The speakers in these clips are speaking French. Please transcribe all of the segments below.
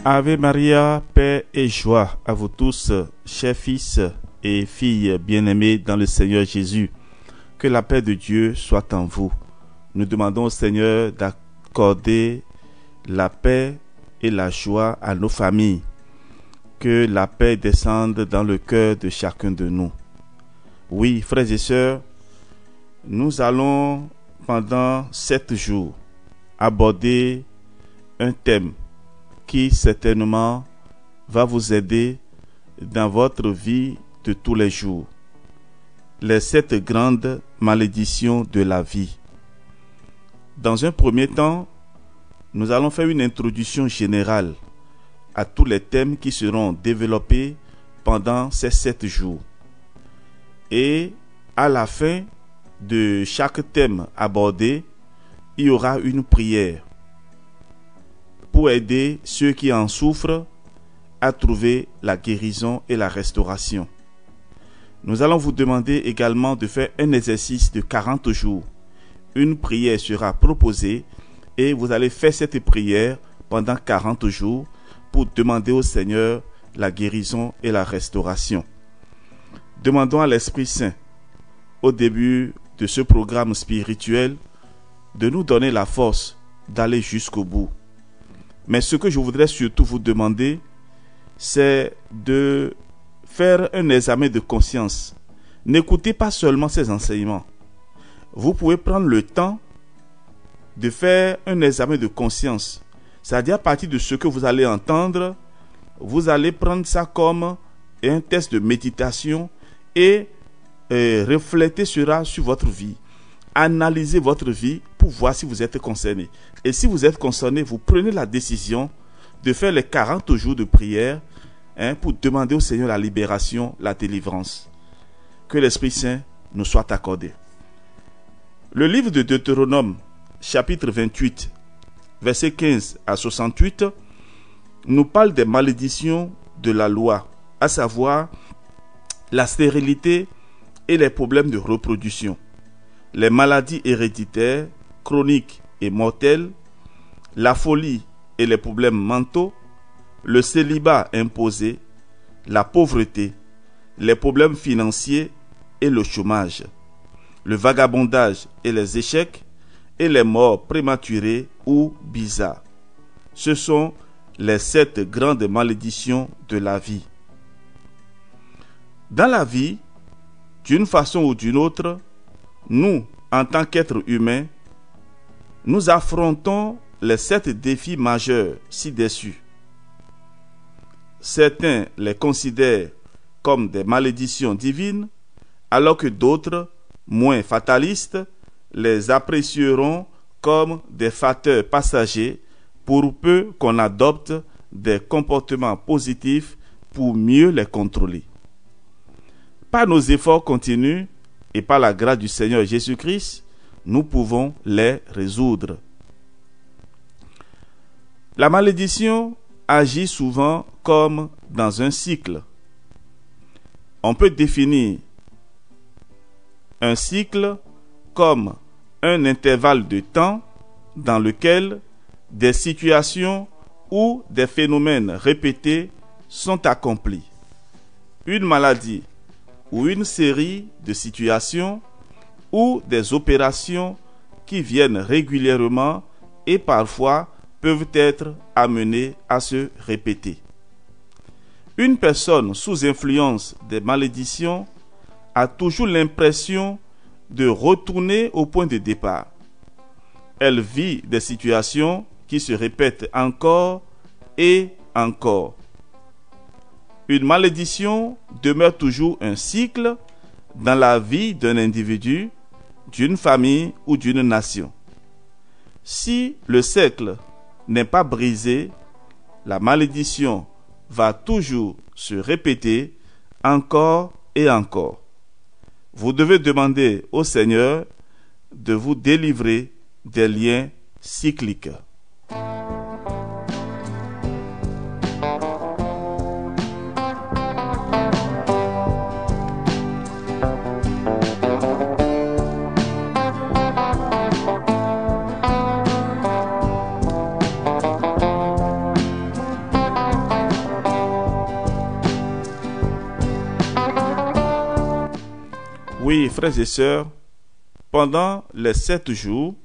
Ave Maria, paix et joie à vous tous, chers fils et filles bien-aimés dans le Seigneur Jésus. Que la paix de Dieu soit en vous. Nous demandons au Seigneur d'accorder la paix et la joie à nos familles. Que la paix descende dans le cœur de chacun de nous. Oui, frères et sœurs, nous allons pendant 7 jours aborder un thème qui certainement va vous aider dans votre vie de tous les jours. Les 7 grandes malédictions de la vie. Dans un premier temps, nous allons faire une introduction générale à tous les thèmes qui seront développés pendant ces 7 jours. Et à la fin de chaque thème abordé, il y aura une prière pour aider ceux qui en souffrent à trouver la guérison et la restauration. Nous allons vous demander également de faire un exercice de 40 jours. Une prière sera proposée et vous allez faire cette prière pendant 40 jours pour demander au Seigneur la guérison et la restauration. Demandons à l'Esprit Saint, au début de ce programme spirituel, de nous donner la force d'aller jusqu'au bout. Mais ce que je voudrais surtout vous demander, c'est de faire un examen de conscience. N'écoutez pas seulement ces enseignements. Vous pouvez prendre le temps de faire un examen de conscience. C'est-à-dire à partir de ce que vous allez entendre, vous allez prendre ça comme un test de méditation et refléter cela sur votre vie. Analysez votre vie pour voir si vous êtes concerné. Et si vous êtes concerné, vous prenez la décision de faire les 40 jours de prière pour demander au Seigneur la libération, la délivrance. Que l'Esprit Saint nous soit accordé. Le livre de Deutéronome, chapitre 28, versets 15 à 68, nous parle des malédictions de la loi, à savoir la stérilité et les problèmes de reproduction, les maladies héréditaires, chroniques et mortelles, la folie et les problèmes mentaux, le célibat imposé, la pauvreté, les problèmes financiers et le chômage, le vagabondage et les échecs, et les morts prématurées ou bizarres. Ce sont les 7 grandes malédictions de la vie. Dans la vie, d'une façon ou d'une autre, nous, en tant qu'êtres humains, nous affrontons les 7 défis majeurs ci-dessus. Certains les considèrent comme des malédictions divines, alors que d'autres, moins fatalistes, les apprécieront comme des facteurs passagers pour peu qu'on adopte des comportements positifs pour mieux les contrôler. Par nos efforts continus et par la grâce du Seigneur Jésus-Christ, nous pouvons les résoudre. La malédiction agit souvent comme dans un cycle. On peut définir un cycle comme un intervalle de temps dans lequel des situations ou des phénomènes répétés sont accomplis. Une maladie ou une série de situations ou des opérations qui viennent régulièrement et parfois peuvent être amenées à se répéter. Une personne sous influence des malédictions a toujours l'impression de retourner au point de départ. Elle vit des situations qui se répètent encore et encore. Une malédiction demeure toujours un cycle dans la vie d'un individu, d'une famille ou d'une nation. Si le cercle n'est pas brisé, la malédiction va toujours se répéter encore et encore. Vous devez demander au Seigneur de vous délivrer des liens cycliques. Oui, frères et sœurs, pendant les 7 jours,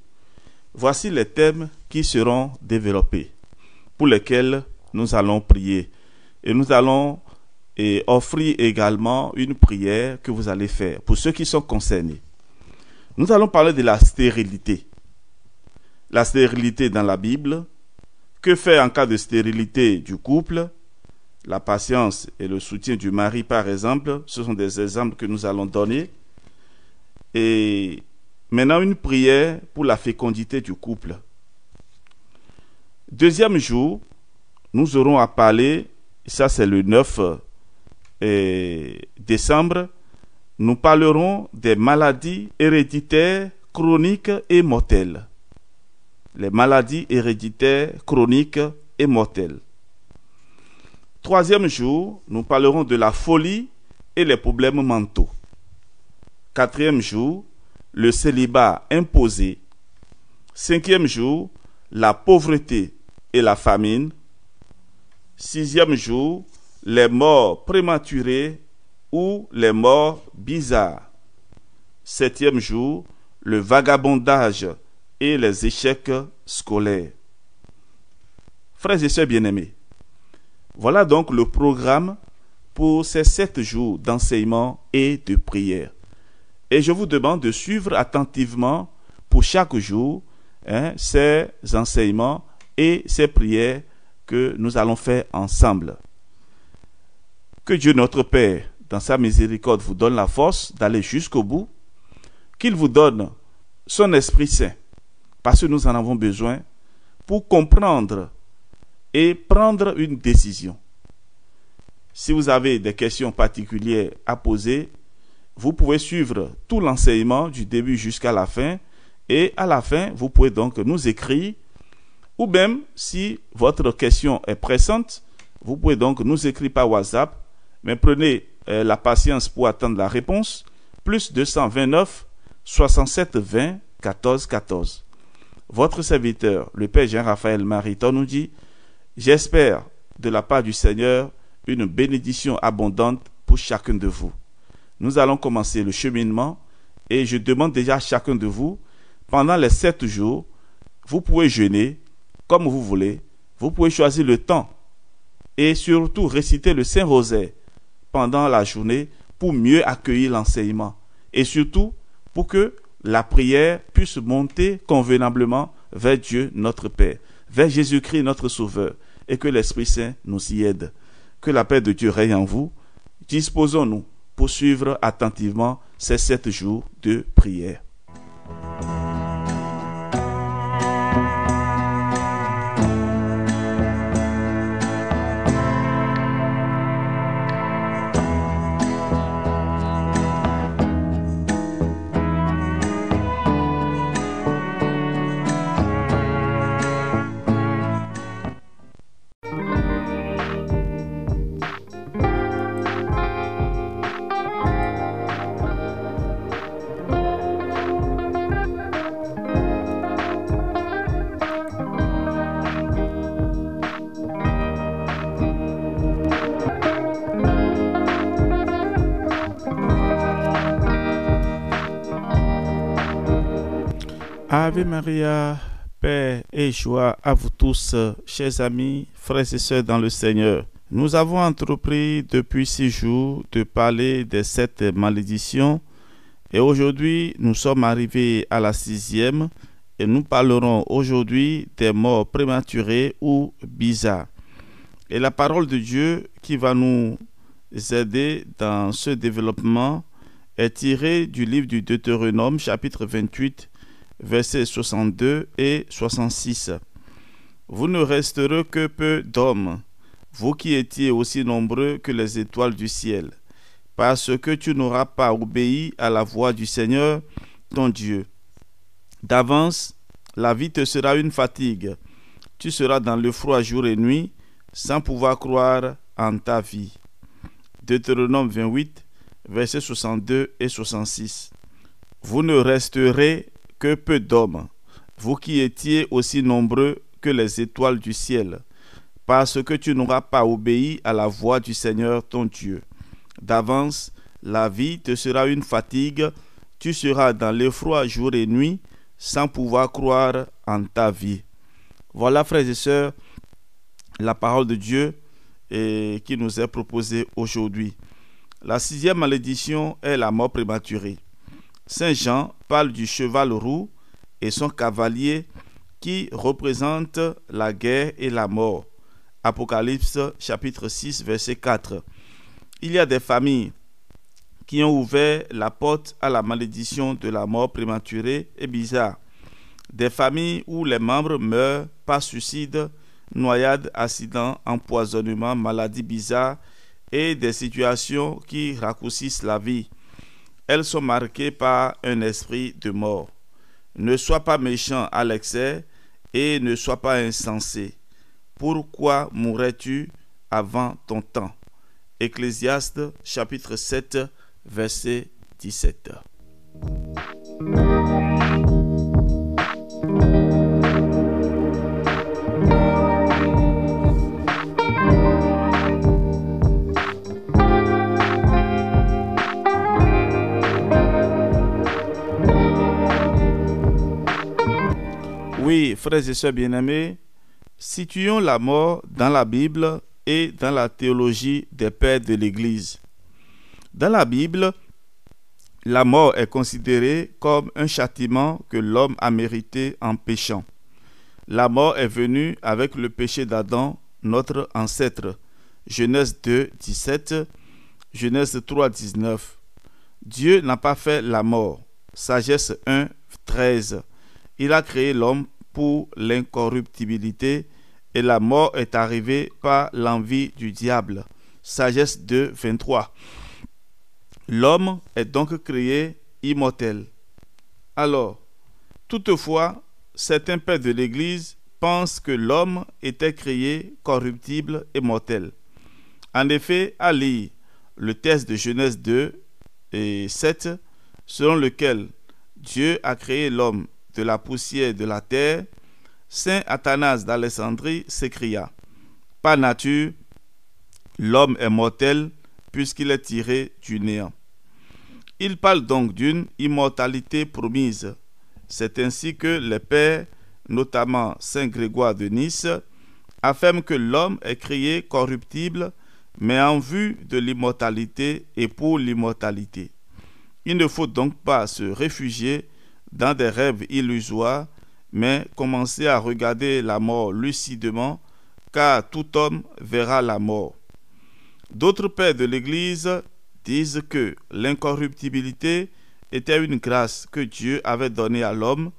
voici les thèmes qui seront développés, pour lesquels nous allons prier. Et nous allons offrir également une prière que vous allez faire pour ceux qui sont concernés. Nous allons parler de la stérilité. La stérilité dans la Bible. Que faire en cas de stérilité du couple? La patience et le soutien du mari, par exemple, ce sont des exemples que nous allons donner. Et maintenant, une prière pour la fécondité du couple. Deuxième jour, nous aurons à parler, ça c'est le 9 décembre, nous parlerons des maladies héréditaires, chroniques et mortelles. Les maladies héréditaires, chroniques et mortelles. Troisième jour, nous parlerons de la folie et les problèmes mentaux. Quatrième jour, le célibat imposé. Cinquième jour, la pauvreté et la famine. Sixième jour, les morts prématurées ou les morts bizarres. Septième jour, le vagabondage et les échecs scolaires. Frères et sœurs bien-aimés, voilà donc le programme pour ces 7 jours d'enseignement et de prière. Et je vous demande de suivre attentivement pour chaque jour ces enseignements et ces prières que nous allons faire ensemble. Que Dieu notre Père, dans sa miséricorde, vous donne la force d'aller jusqu'au bout, qu'il vous donne son Esprit Saint, parce que nous en avons besoin pour comprendre et prendre une décision. Si vous avez des questions particulières à poser, vous pouvez suivre tout l'enseignement du début jusqu'à la fin, et à la fin, vous pouvez donc nous écrire, ou même, si votre question est pressante, vous pouvez donc nous écrire par WhatsApp, mais prenez la patience pour attendre la réponse, plus 229 67 20 14 14. Votre serviteur, le Père Jean-Raphaël Mariton, nous dit: j'espère de la part du Seigneur une bénédiction abondante pour chacun de vous. Nous allons commencer le cheminement et je demande déjà à chacun de vous, pendant les 7 jours, vous pouvez jeûner comme vous voulez, vous pouvez choisir le temps et surtout réciter le Saint-Rosaire pendant la journée pour mieux accueillir l'enseignement et surtout pour que la prière puisse monter convenablement vers Dieu notre Père, vers Jésus-Christ notre Sauveur, et que l'Esprit Saint nous y aide. Que la paix de Dieu règne en vous. Disposons-nous pour suivre attentivement ces 7 jours de prière. Ave Maria, paix et joie à vous tous, chers amis, frères et sœurs dans le Seigneur. Nous avons entrepris depuis 6 jours de parler des 7 malédictions et aujourd'hui nous sommes arrivés à la 6e et nous parlerons aujourd'hui des morts prématurées ou bizarres. Et la parole de Dieu qui va nous aider dans ce développement est tirée du livre du Deutéronome chapitre 28 versets 62 et 66. Vous ne resterez que peu d'hommes, vous qui étiez aussi nombreux que les étoiles du ciel. parce que tu n'auras pas obéi à la voix du Seigneur, ton Dieu. D'avance, la vie te sera une fatigue. Tu seras dans le froid jour et nuit, sans pouvoir croire en ta vie. Deutéronome 28, versets 62 et 66. Vous ne resterez que peu d'hommes, vous qui étiez aussi nombreux que les étoiles du ciel, parce que tu n'auras pas obéi à la voix du Seigneur ton Dieu. D'avance, la vie te sera une fatigue, tu seras dans l'effroi jour et nuit, sans pouvoir croire en ta vie. Voilà, frères et sœurs, la parole de Dieu qui nous est proposée aujourd'hui. La 6e malédiction est la mort prématurée. Saint Jean parle du cheval roux et son cavalier qui représentent la guerre et la mort. Apocalypse chapitre 6 verset 4. Il y a des familles qui ont ouvert la porte à la malédiction de la mort prématurée et bizarre. Des familles où les membres meurent par suicide, noyade, accident, empoisonnement, maladie bizarre et des situations qui raccourcissent la vie. Elles sont marquées par un esprit de mort. Ne sois pas méchant à l'excès et ne sois pas insensé. Pourquoi mourrais-tu avant ton temps? Ecclésiaste chapitre 7 verset 17. Oui, frères et sœurs bien-aimés, situons la mort dans la Bible et dans la théologie des pères de l'Église. Dans la Bible, la mort est considérée comme un châtiment que l'homme a mérité en péchant. La mort est venue avec le péché d'Adam, notre ancêtre. Genèse 2, 17, Genèse 3, 19. Dieu n'a pas fait la mort. Sagesse 1, 13. Il a créé l'homme pour l'incorruptibilité et la mort est arrivée par l'envie du diable. Sagesse 2, 23. L'homme est donc créé immortel. Alors, toutefois, certains pères de l'Église pensent que l'homme était créé corruptible et mortel. En effet, à lire le texte de Genèse 2 et 7, selon lequel Dieu a créé l'homme de la poussière de la terre, Saint Athanase d'Alexandrie s'écria: par nature, l'homme est mortel puisqu'il est tiré du néant. Il parle donc d'une immortalité promise. C'est ainsi que les pères, notamment Saint Grégoire de Nice, affirment que l'homme est créé corruptible, mais en vue de l'immortalité et pour l'immortalité. Il ne faut donc pas se réfugier dans des rêves illusoires, mais commencer à regarder la mort lucidement, car tout homme verra la mort. D'autres pères de l'Église disent que l'incorruptibilité était une grâce que Dieu avait donnée à l'homme,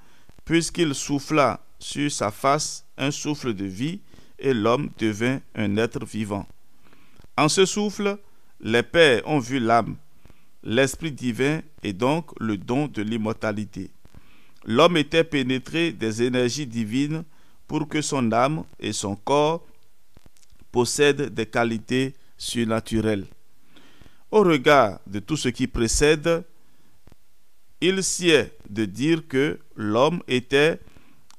puisqu'il souffla sur sa face un souffle de vie, et l'homme devint un être vivant. En ce souffle, les pères ont vu l'âme, l'esprit divin et donc le don de l'immortalité. L'homme était pénétré des énergies divines pour que son âme et son corps possèdent des qualités surnaturelles. Au regard de tout ce qui précède, il sied de dire que l'homme était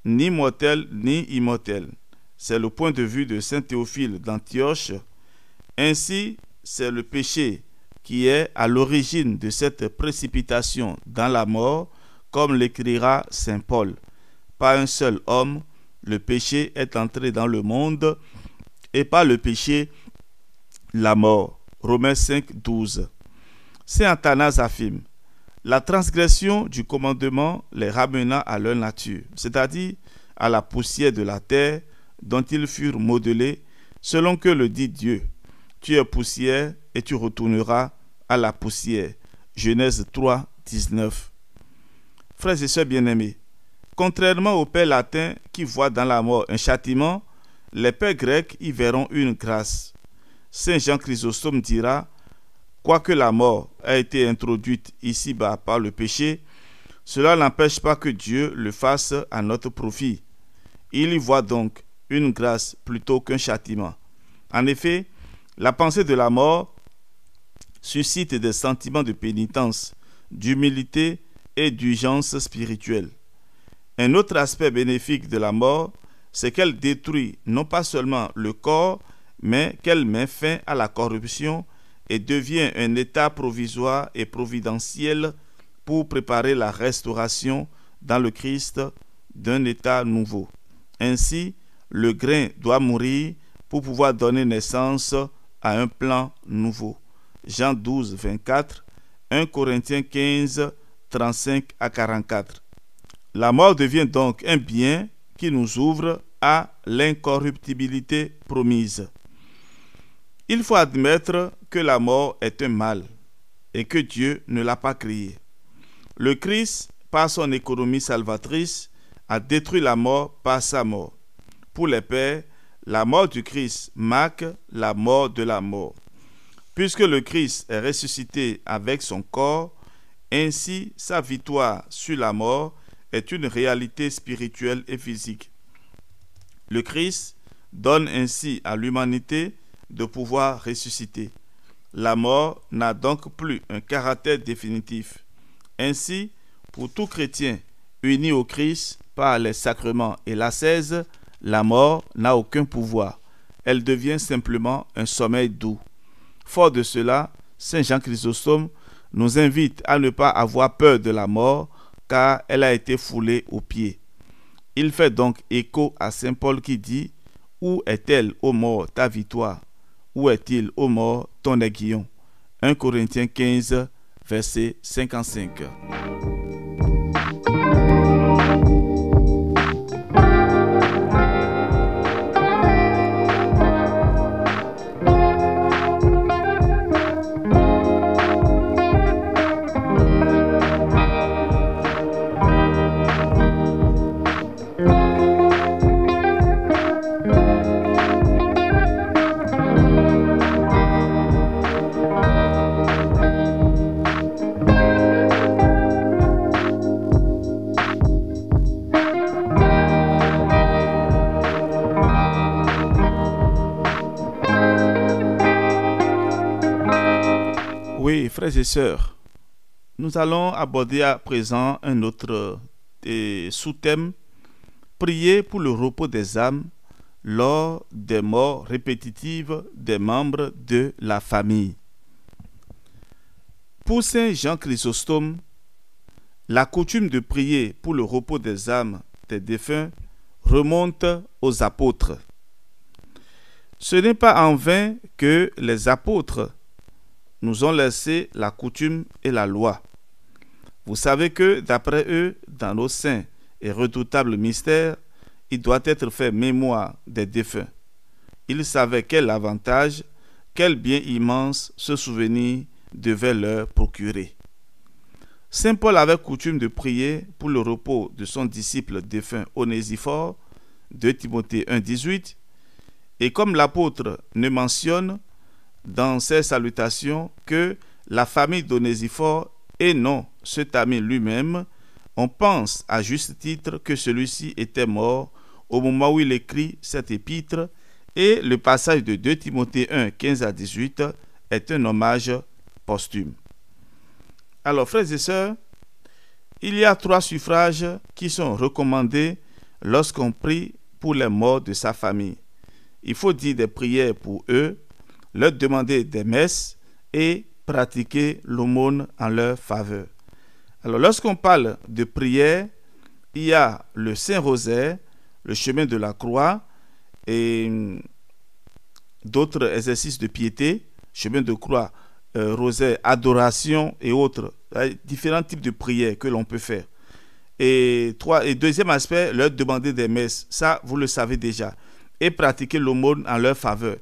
ni mortel ni immortel. C'est le point de vue de saint Théophile d'Antioche. Ainsi, c'est le péché qui est à l'origine de cette précipitation dans la mort, comme l'écrira saint Paul. Par un seul homme, le péché est entré dans le monde, et par le péché, la mort. Romains 5, 12. Saint Athanase affirme: la transgression du commandement les ramena à leur nature, c'est-à-dire à la poussière de la terre dont ils furent modelés, selon que le dit Dieu: tu es poussière et tu retourneras à la poussière. Genèse 3, 19. Frères et sœurs bien-aimés, contrairement aux pères latins qui voient dans la mort un châtiment, les pères grecs y verront une grâce. Saint Jean Chrysostome dira: quoique la mort a été introduite ici-bas par le péché, cela n'empêche pas que Dieu le fasse à notre profit. Il y voit donc une grâce plutôt qu'un châtiment. En effet, la pensée de la mort suscite des sentiments de pénitence, d'humilité et d'urgence spirituelle. Un autre aspect bénéfique de la mort, c'est qu'elle détruit non pas seulement le corps, mais qu'elle met fin à la corruption et devient un état provisoire et providentiel pour préparer la restauration dans le Christ d'un état nouveau. Ainsi, le grain doit mourir pour pouvoir donner naissance à un plan nouveau. Jean 12, 24, 1 Corinthiens 15, 35 à 44. La mort devient donc un bien qui nous ouvre à l'incorruptibilité promise. Il faut admettre que la mort est un mal et que Dieu ne l'a pas créé. Le Christ, par son économie salvatrice, a détruit la mort par sa mort. Pour les pères, la mort du Christ marque la mort de la mort. Puisque le Christ est ressuscité avec son corps, ainsi sa victoire sur la mort est une réalité spirituelle et physique. Le Christ donne ainsi à l'humanité de pouvoir ressusciter. La mort n'a donc plus un caractère définitif. Ainsi, pour tout chrétien uni au Christ par les sacrements et l'ascèse, la mort n'a aucun pouvoir. Elle devient simplement un sommeil doux. Fort de cela, Saint Jean Chrysostome nous invite à ne pas avoir peur de la mort, car elle a été foulée aux pieds. Il fait donc écho à Saint Paul qui dit « Où est-elle, ô mort, ta victoire? Où est-il, ô mort, ton aiguillon ?» 1 Corinthiens 15, verset 55. Oui, frères et sœurs, nous allons aborder à présent un autre sous-thème, prier pour le repos des âmes lors des morts répétitives des membres de la famille. Pour Saint Jean Chrysostome, la coutume de prier pour le repos des âmes des défunts remonte aux apôtres. Ce n'est pas en vain que les apôtres nous ont laissé la coutume et la loi. Vous savez que, d'après eux, dans nos saints et redoutables mystères, il doit être fait mémoire des défunts. Ils savaient quel avantage, quel bien immense ce souvenir devait leur procurer. Saint Paul avait coutume de prier pour le repos de son disciple défunt Onésiphore, 2 Timothée 1, 18, et comme l'apôtre ne mentionne dans ses salutations que la famille d'Onésiphore et non cet ami lui-même, on pense à juste titre que celui-ci était mort au moment où il écrit cette épître, et le passage de 2 Timothée 1, 15 à 18 est un hommage posthume. Alors, frères et sœurs, il y a 3 suffrages qui sont recommandés lorsqu'on prie pour les morts de sa famille. Il faut dire des prières pour eux, leur demander des messes et pratiquer l'aumône en leur faveur. Alors, lorsqu'on parle de prière, il y a le Saint-Rosaire, le chemin de la croix et d'autres exercices de piété, chemin de croix, rosaire, adoration et autres, différents types de prières que l'on peut faire. Et deuxième aspect, leur demander des messes, ça vous le savez déjà, et pratiquer l'aumône en leur faveur.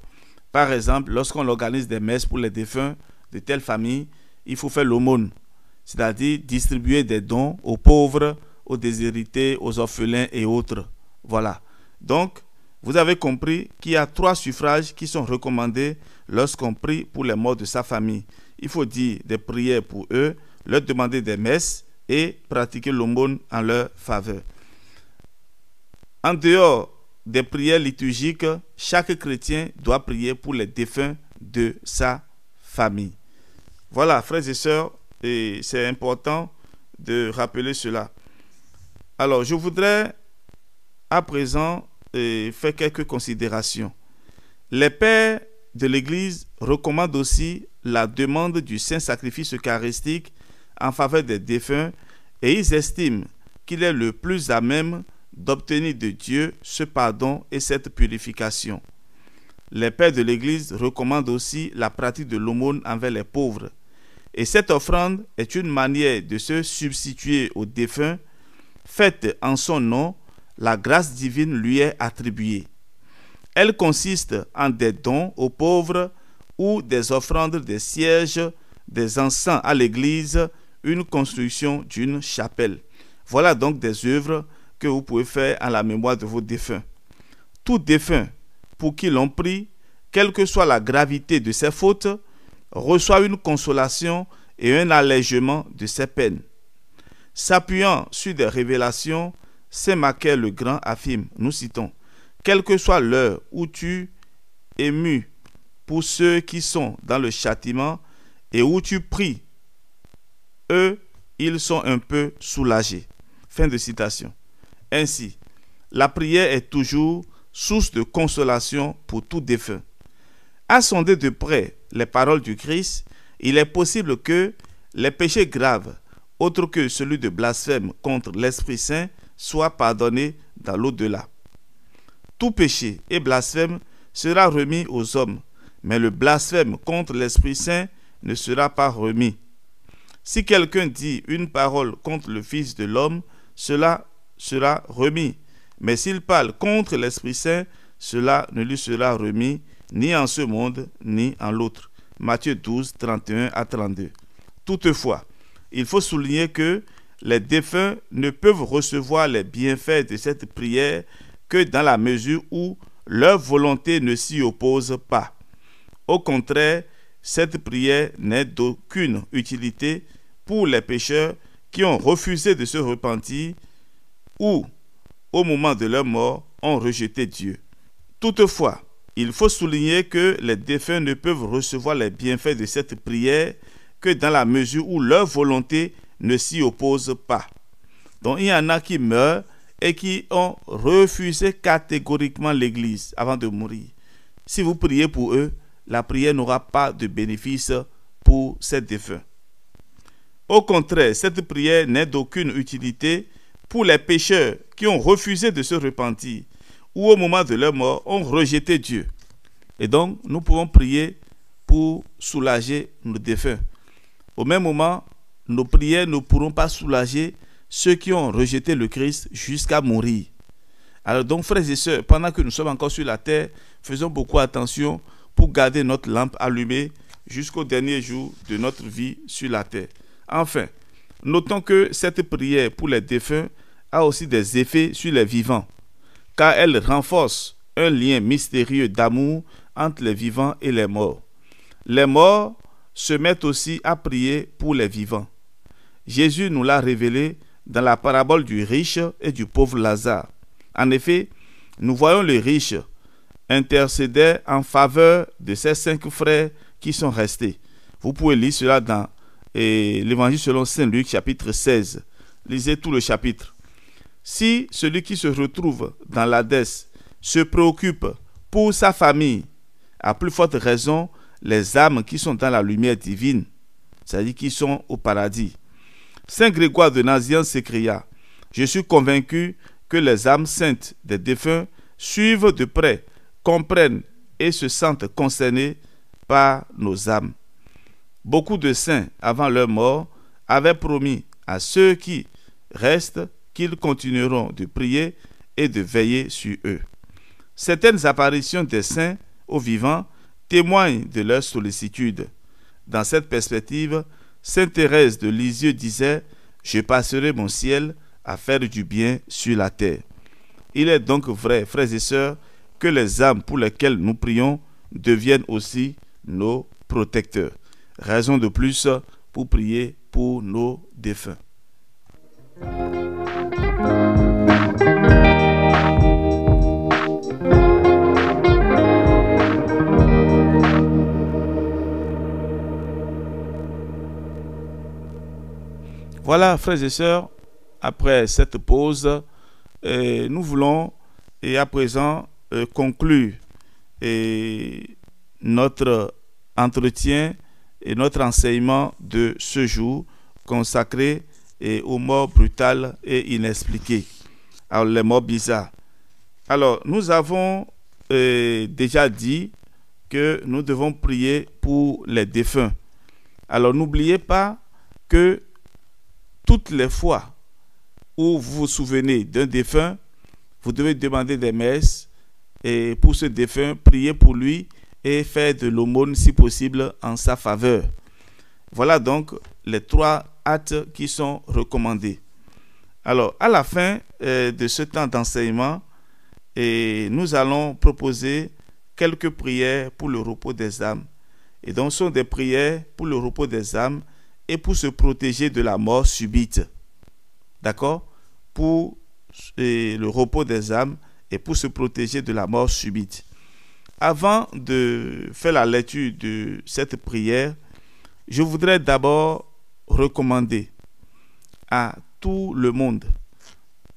Par exemple, lorsqu'on organise des messes pour les défunts de telle famille, il faut faire l'aumône, c'est-à-dire distribuer des dons aux pauvres, aux déshérités, aux orphelins et autres. Voilà. Donc, vous avez compris qu'il y a 3 suffrages qui sont recommandés lorsqu'on prie pour les morts de sa famille. il faut dire des prières pour eux, leur demander des messes et pratiquer l'aumône en leur faveur. En dehors des prières liturgiques, chaque chrétien doit prier pour les défunts de sa famille. Voilà, frères et sœurs, et c'est important de rappeler cela. Alors, je voudrais à présent faire quelques considérations. Les pères de l'Église recommandent aussi la demande du saint sacrifice eucharistique en faveur des défunts et ils estiment qu'il est le plus à même d'obtenir de Dieu ce pardon et cette purification. Les pères de l'Église recommandent aussi la pratique de l'aumône envers les pauvres. Et cette offrande est une manière de se substituer aux défunts. Faite en son nom, la grâce divine lui est attribuée. Elle consiste en des dons aux pauvres ou des offrandes, des sièges, des encens à l'église, une construction d'une chapelle. Voilà donc des œuvres que vous pouvez faire en la mémoire de vos défunts. Tout défunt pour qui l'on prie, quelle que soit la gravité de ses fautes, reçoit une consolation et un allègement de ses peines. S'appuyant sur des révélations, Saint Macaire le Grand affirme, nous citons, « Quelle que soit l'heure où tu émus pour ceux qui sont dans le châtiment et où tu pries, eux, ils sont un peu soulagés. » Fin de citation. Ainsi, la prière est toujours source de consolation pour tout défunt. À sonder de près les paroles du Christ, il est possible que les péchés graves, autres que celui de blasphème contre l'Esprit Saint, soient pardonnés dans l'au-delà. Tout péché et blasphème sera remis aux hommes, mais le blasphème contre l'Esprit Saint ne sera pas remis. Si quelqu'un dit une parole contre le Fils de l'homme, cela sera remis. Mais s'il parle contre l'Esprit Saint, cela ne lui sera remis ni en ce monde, ni en l'autre. Matthieu 12, 31 à 32. Toutefois, il faut souligner que les défunts ne peuvent recevoir les bienfaits de cette prière que dans la mesure où leur volonté ne s'y oppose pas. Au contraire, cette prière n'est d'aucune utilité pour les pécheurs qui ont refusé de se repentir ou, au moment de leur mort, ont rejeté Dieu. Toutefois, il faut souligner que les défunts ne peuvent recevoir les bienfaits de cette prière que dans la mesure où leur volonté ne s'y oppose pas. Donc il y en a qui meurent et qui ont refusé catégoriquement l'Église avant de mourir. Si vous priez pour eux, la prière n'aura pas de bénéfice pour ces défunts. Au contraire, cette prière n'est d'aucune utilité pour les pécheurs qui ont refusé de se repentir ou au moment de leur mort ont rejeté Dieu. Et donc, nous pouvons prier pour soulager nos défunts. Au même moment, nos prières ne pourront pas soulager ceux qui ont rejeté le Christ jusqu'à mourir. Alors donc, frères et sœurs, pendant que nous sommes encore sur la terre, faisons beaucoup attention pour garder notre lampe allumée jusqu'au dernier jour de notre vie sur la terre. Enfin, notons que cette prière pour les défunts a aussi des effets sur les vivants, car elle renforce un lien mystérieux d'amour entre les vivants et les morts. Les morts se mettent aussi à prier pour les vivants. Jésus nous l'a révélé dans la parabole du riche et du pauvre Lazare. En effet, nous voyons le riche intercéder en faveur de ses 5 frères qui sont restés. Vous pouvez lire cela dans l'Évangile selon saint Luc, chapitre 16. Lisez tout le chapitre. Si celui qui se retrouve dans l'Hadès se préoccupe pour sa famille, à plus forte raison, les âmes qui sont dans la lumière divine, c'est-à-dire qui sont au paradis. Saint Grégoire de Nazianze s'écria, « Je suis convaincu que les âmes saintes des défunts suivent de près, comprennent et se sentent concernés par nos âmes. » Beaucoup de saints, avant leur mort, avaient promis à ceux qui restent qu'ils continueront de prier et de veiller sur eux. Certaines apparitions des saints aux vivants témoignent de leur sollicitude. Dans cette perspective, sainte Thérèse de Lisieux disait « Je passerai mon ciel à faire du bien sur la terre ». Il est donc vrai, frères et sœurs, que les âmes pour lesquelles nous prions deviennent aussi nos protecteurs. raison de plus pour prier pour nos défunts. Voilà, frères et sœurs, après cette pause, nous voulons à présent conclure notre entretien et notre enseignement de ce jour consacré aux morts brutales et inexpliquées. Alors, les morts bizarres. Alors, nous avons déjà dit que nous devons prier pour les défunts. Alors, n'oubliez pas que toutes les fois où vous vous souvenez d'un défunt, vous devez demander des messes et pour ce défunt, prier pour lui et faire de l'aumône si possible en sa faveur. Voilà donc les 3 actes qui sont recommandés. Alors, à la fin de ce temps d'enseignement, nous allons proposer quelques prières pour le repos des âmes. Et donc, ce sont des prières pour le repos des âmes et pour se protéger de la mort subite. D'accord? Pour le repos des âmes et pour se protéger de la mort subite. Avant de faire la lecture de cette prière, je voudrais d'abord recommander à tout le monde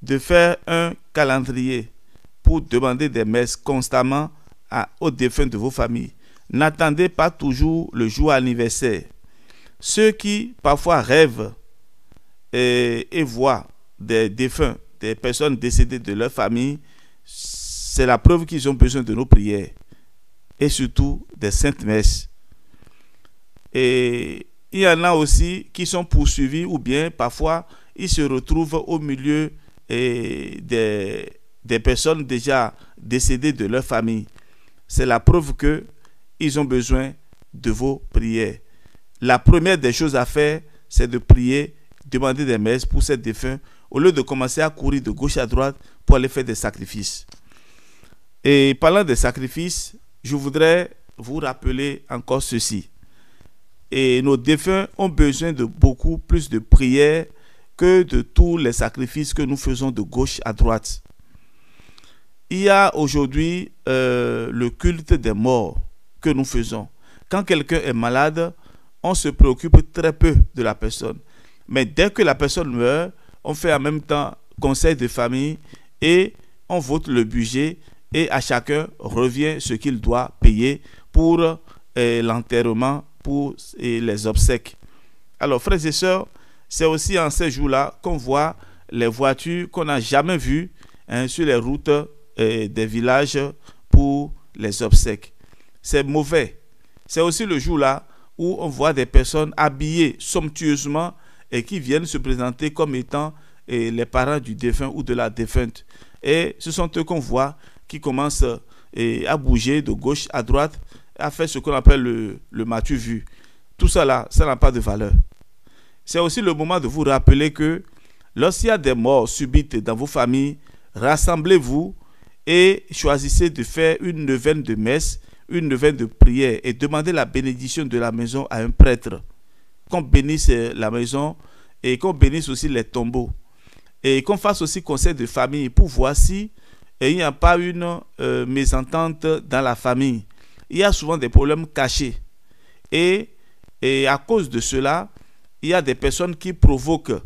de faire un calendrier pour demander des messes constamment aux défunts de vos familles. N'attendez pas toujours le jour anniversaire. Ceux qui parfois rêvent et voient des défunts, des personnes décédées de leur famille, c'est la preuve qu'ils ont besoin de nos prières et surtout des saintes messes. Et il y en a aussi qui sont poursuivis ou bien parfois ils se retrouvent au milieu des personnes déjà décédées de leur famille. C'est la preuve qu'ils ont besoin de vos prières. La première des choses à faire, c'est de prier, demander des messes pour ces défunts, au lieu de commencer à courir de gauche à droite pour aller faire des sacrifices. Et parlant des sacrifices, je voudrais vous rappeler encore ceci. Et nos défunts ont besoin de beaucoup plus de prières que de tous les sacrifices que nous faisons de gauche à droite. Il y a aujourd'hui le culte des morts que nous faisons. Quand quelqu'un est malade, on se préoccupe très peu de la personne. Mais dès que la personne meurt, on fait en même temps conseil de famille et on vote le budget et à chacun revient ce qu'il doit payer pour l'enterrement, pour les obsèques. Alors, frères et sœurs, c'est aussi en ces jours-là qu'on voit les voitures qu'on n'a jamais vues sur les routes des villages pour les obsèques. C'est mauvais. C'est aussi le jour-là où on voit des personnes habillées somptueusement et qui viennent se présenter comme étant les parents du défunt ou de la défunte. Et ce sont eux qu'on voit qui commencent à bouger de gauche à droite, à faire ce qu'on appelle le m'as-tu vu. Tout ça là, ça n'a pas de valeur. C'est aussi le moment de vous rappeler que lorsqu'il y a des morts subites dans vos familles, rassemblez-vous et choisissez de faire une neuvaine de messe, une neuvaine de prière et demandez la bénédiction de la maison à un prêtre. Qu'on bénisse la maison et qu'on bénisse aussi les tombeaux. Et qu'on fasse aussi conseil de famille pour voir si il n'y a pas une mésentente dans la famille. Il y a souvent des problèmes cachés. Et à cause de cela, il y a des personnes qui provoquent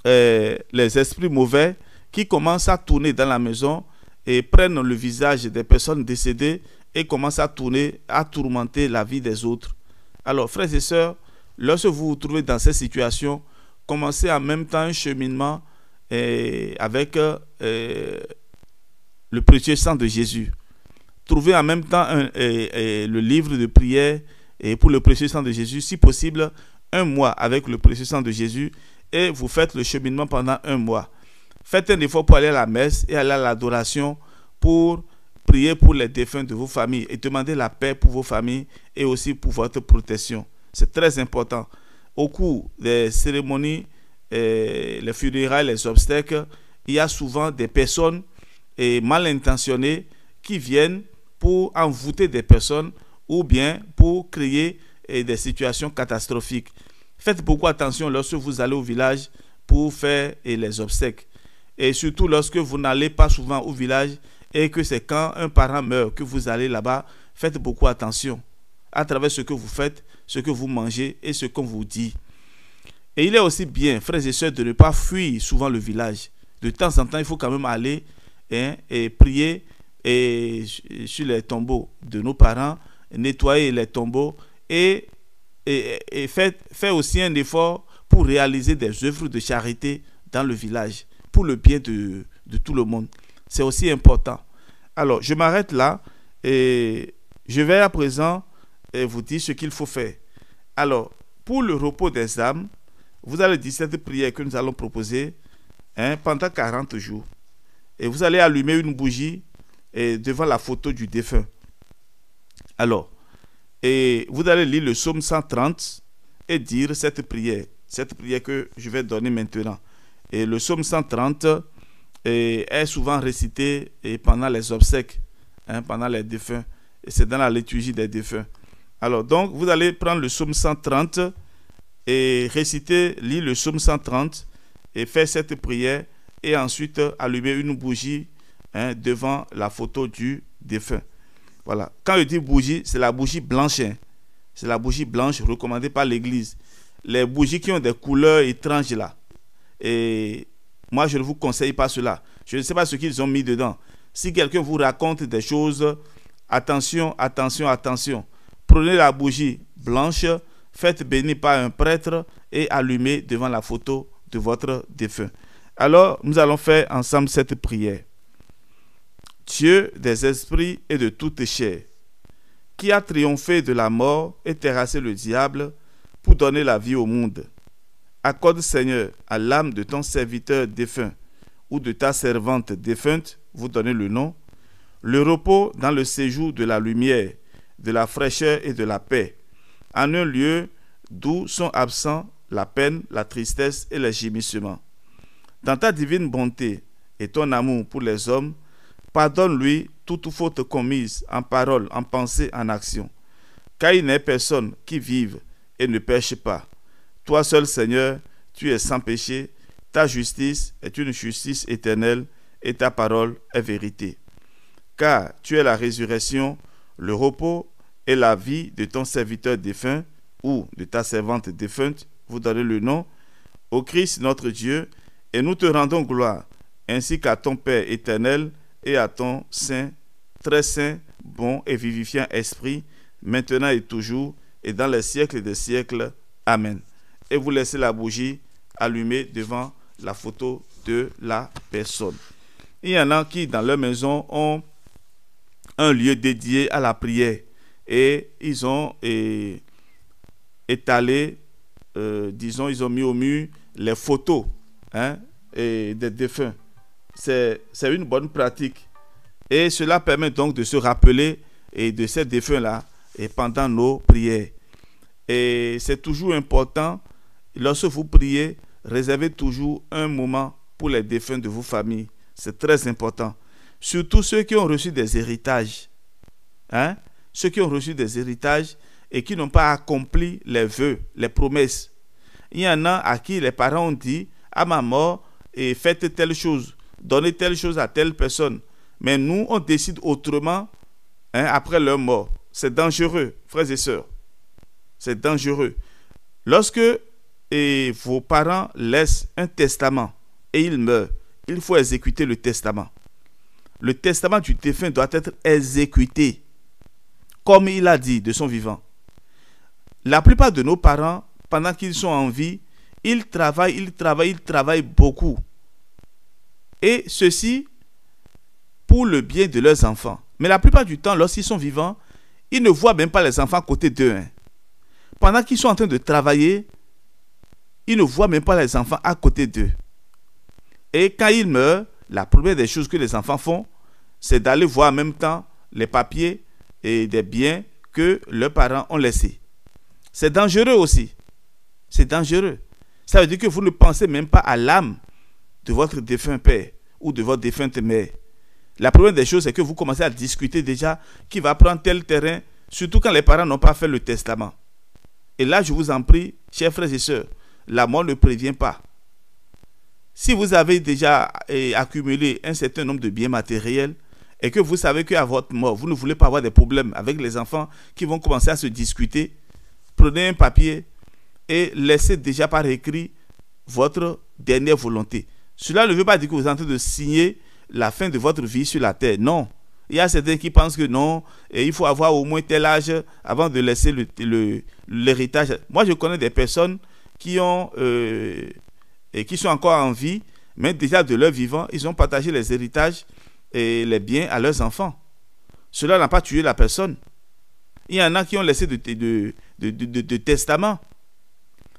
les esprits mauvais qui commencent à tourner dans la maison et prennent le visage des personnes décédées et commencent à tourner, à tourmenter la vie des autres. Alors, frères et sœurs, lorsque vous vous trouvez dans cette situation, commencez en même temps un cheminement avec le précieux sang de Jésus. Trouvez en même temps le livre de prière pour le précieux sang de Jésus, si possible, 1 mois avec le précieux sang de Jésus et vous faites le cheminement pendant 1 mois. Faites un effort pour aller à la messe et aller à l'adoration pour prier pour les défunts de vos familles et demander la paix pour vos familles et aussi pour votre protection. C'est très important. Au cours des cérémonies, les funérailles, les obsèques, il y a souvent des personnes mal intentionnées qui viennent pour envoûter des personnes ou bien pour créer et des situations catastrophiques. Faites beaucoup attention lorsque vous allez au village pour faire les obsèques. Et surtout lorsque vous n'allez pas souvent au village et que c'est quand un parent meurt que vous allez là-bas, faites beaucoup attention à travers ce que vous faites, ce que vous mangez et ce qu'on vous dit. Et il est aussi bien, frères et sœurs, de ne pas fuir souvent le village. De temps en temps, il faut quand même aller et prier sur les tombeaux de nos parents, nettoyer les tombeaux et faire aussi un effort pour réaliser des œuvres de charité dans le village, pour le bien de tout le monde. C'est aussi important. Alors, je m'arrête là et je vais à présent vous dire ce qu'il faut faire. Alors, pour le repos des âmes, vous allez dire cette prière que nous allons proposer pendant 40 jours. Et vous allez allumer une bougie devant la photo du défunt. Alors, et vous allez lire le psaume 130 et dire cette prière que je vais donner maintenant. Et le psaume 130 est souvent récité pendant les obsèques, pendant les défunts. Et c'est dans la liturgie des défunts. Alors, donc, vous allez prendre le psaume 130 et lire le psaume 130 et faire cette prière et ensuite allumer une bougie devant la photo du défunt. Voilà. Quand je dis bougie, c'est la bougie blanche. C'est la bougie blanche recommandée par l'Église. Les bougies qui ont des couleurs étranges là. Et moi, je ne vous conseille pas cela. Je ne sais pas ce qu'ils ont mis dedans. Si quelqu'un vous raconte des choses, attention, attention, attention. Prenez la bougie blanche, faites bénir par un prêtre et allumez devant la photo de votre défunt. Alors, nous allons faire ensemble cette prière. Dieu des esprits et de toute chair, qui a triomphé de la mort et terrassé le diable pour donner la vie au monde, accorde, Seigneur, à l'âme de ton serviteur défunt ou de ta servante défunte, vous donnez le nom, le repos dans le séjour de la lumière, de la fraîcheur et de la paix, en un lieu d'où sont absents la peine, la tristesse et les gémissements. Dans ta divine bonté et ton amour pour les hommes, pardonne-lui toute faute commise en parole, en pensée, en action, car il n'est personne qui vive et ne pêche pas. Toi seul, Seigneur, tu es sans péché, ta justice est une justice éternelle et ta parole est vérité. Car tu es la résurrection, le repos et la vie de ton serviteur défunt ou de ta servante défunte, vous donnez le nom, au Christ notre Dieu, et nous te rendons gloire, ainsi qu'à ton Père éternel et à ton saint, très saint, bon et vivifiant esprit, maintenant et toujours, et dans les siècles des siècles. Amen. Et vous laissez la bougie allumée devant la photo de la personne. Il y en a qui, dans leur maison, ont un lieu dédié à la prière et ils ont étalé, ils ont mis au mur les photos des défunts. C'est une bonne pratique et cela permet donc de se rappeler de ces défunts-là pendant nos prières. Et c'est toujours important, lorsque vous priez, réservez toujours un moment pour les défunts de vos familles. C'est très important. Surtout ceux qui ont reçu des héritages. Ceux qui ont reçu des héritages et qui n'ont pas accompli les vœux, les promesses. Il y en a à qui les parents ont dit, à ma mort, faites telle chose, donnez telle chose à telle personne. Mais nous, on décide autrement après leur mort. C'est dangereux, frères et sœurs. C'est dangereux. Lorsque vos parents laissent un testament et ils meurent, il faut exécuter le testament. Le testament du défunt doit être exécuté comme il a dit de son vivant. La plupart de nos parents, pendant qu'ils sont en vie, ils travaillent beaucoup. Et ceci pour le bien de leurs enfants. Mais la plupart du temps, lorsqu'ils sont vivants, ils ne voient même pas les enfants à côté d'eux. Pendant qu'ils sont en train de travailler, ils ne voient même pas les enfants à côté d'eux. Et quand ils meurent, la première des choses que les enfants font, c'est d'aller voir en même temps les papiers et des biens que leurs parents ont laissés. C'est dangereux aussi. C'est dangereux. Ça veut dire que vous ne pensez même pas à l'âme de votre défunt père ou de votre défunte mère. La première des choses, c'est que vous commencez à discuter déjà qui va prendre tel terrain, surtout quand les parents n'ont pas fait le testament. Et là, je vous en prie, chers frères et sœurs, la mort ne prévient pas. Si vous avez déjà accumulé un certain nombre de biens matériels et que vous savez qu'à votre mort, vous ne voulez pas avoir des problèmes avec les enfants qui vont commencer à se discuter, prenez un papier et laissez déjà par écrit votre dernière volonté. Cela ne veut pas dire que vous êtes en train de signer la fin de votre vie sur la terre. Non. Il y a certains qui pensent que non, et il faut avoir au moins tel âge avant de laisser l'héritage. Moi, je connais des personnes qui ont et qui sont encore en vie, mais déjà de leur vivant, ils ont partagé les héritages et les biens à leurs enfants. Cela n'a pas tué la personne. Il y en a qui ont laissé de testament.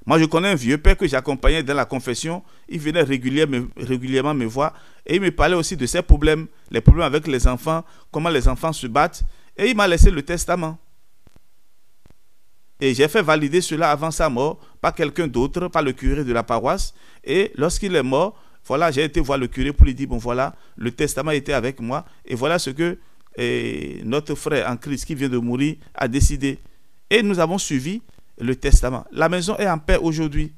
Moi, je connais un vieux père que j'accompagnais dans la confession. Il venait régulièrement me voir et il me parlait aussi de ses problèmes, les problèmes avec les enfants, comment les enfants se battent. Et il m'a laissé le testament. Et j'ai fait valider cela avant sa mort par quelqu'un d'autre, par le curé de la paroisse. Et lorsqu'il est mort, voilà, j'ai été voir le curé pour lui dire, bon voilà, le testament était avec moi. Et voilà ce que notre frère en Christ qui vient de mourir a décidé. Et nous avons suivi le testament. La maison est en paix aujourd'hui.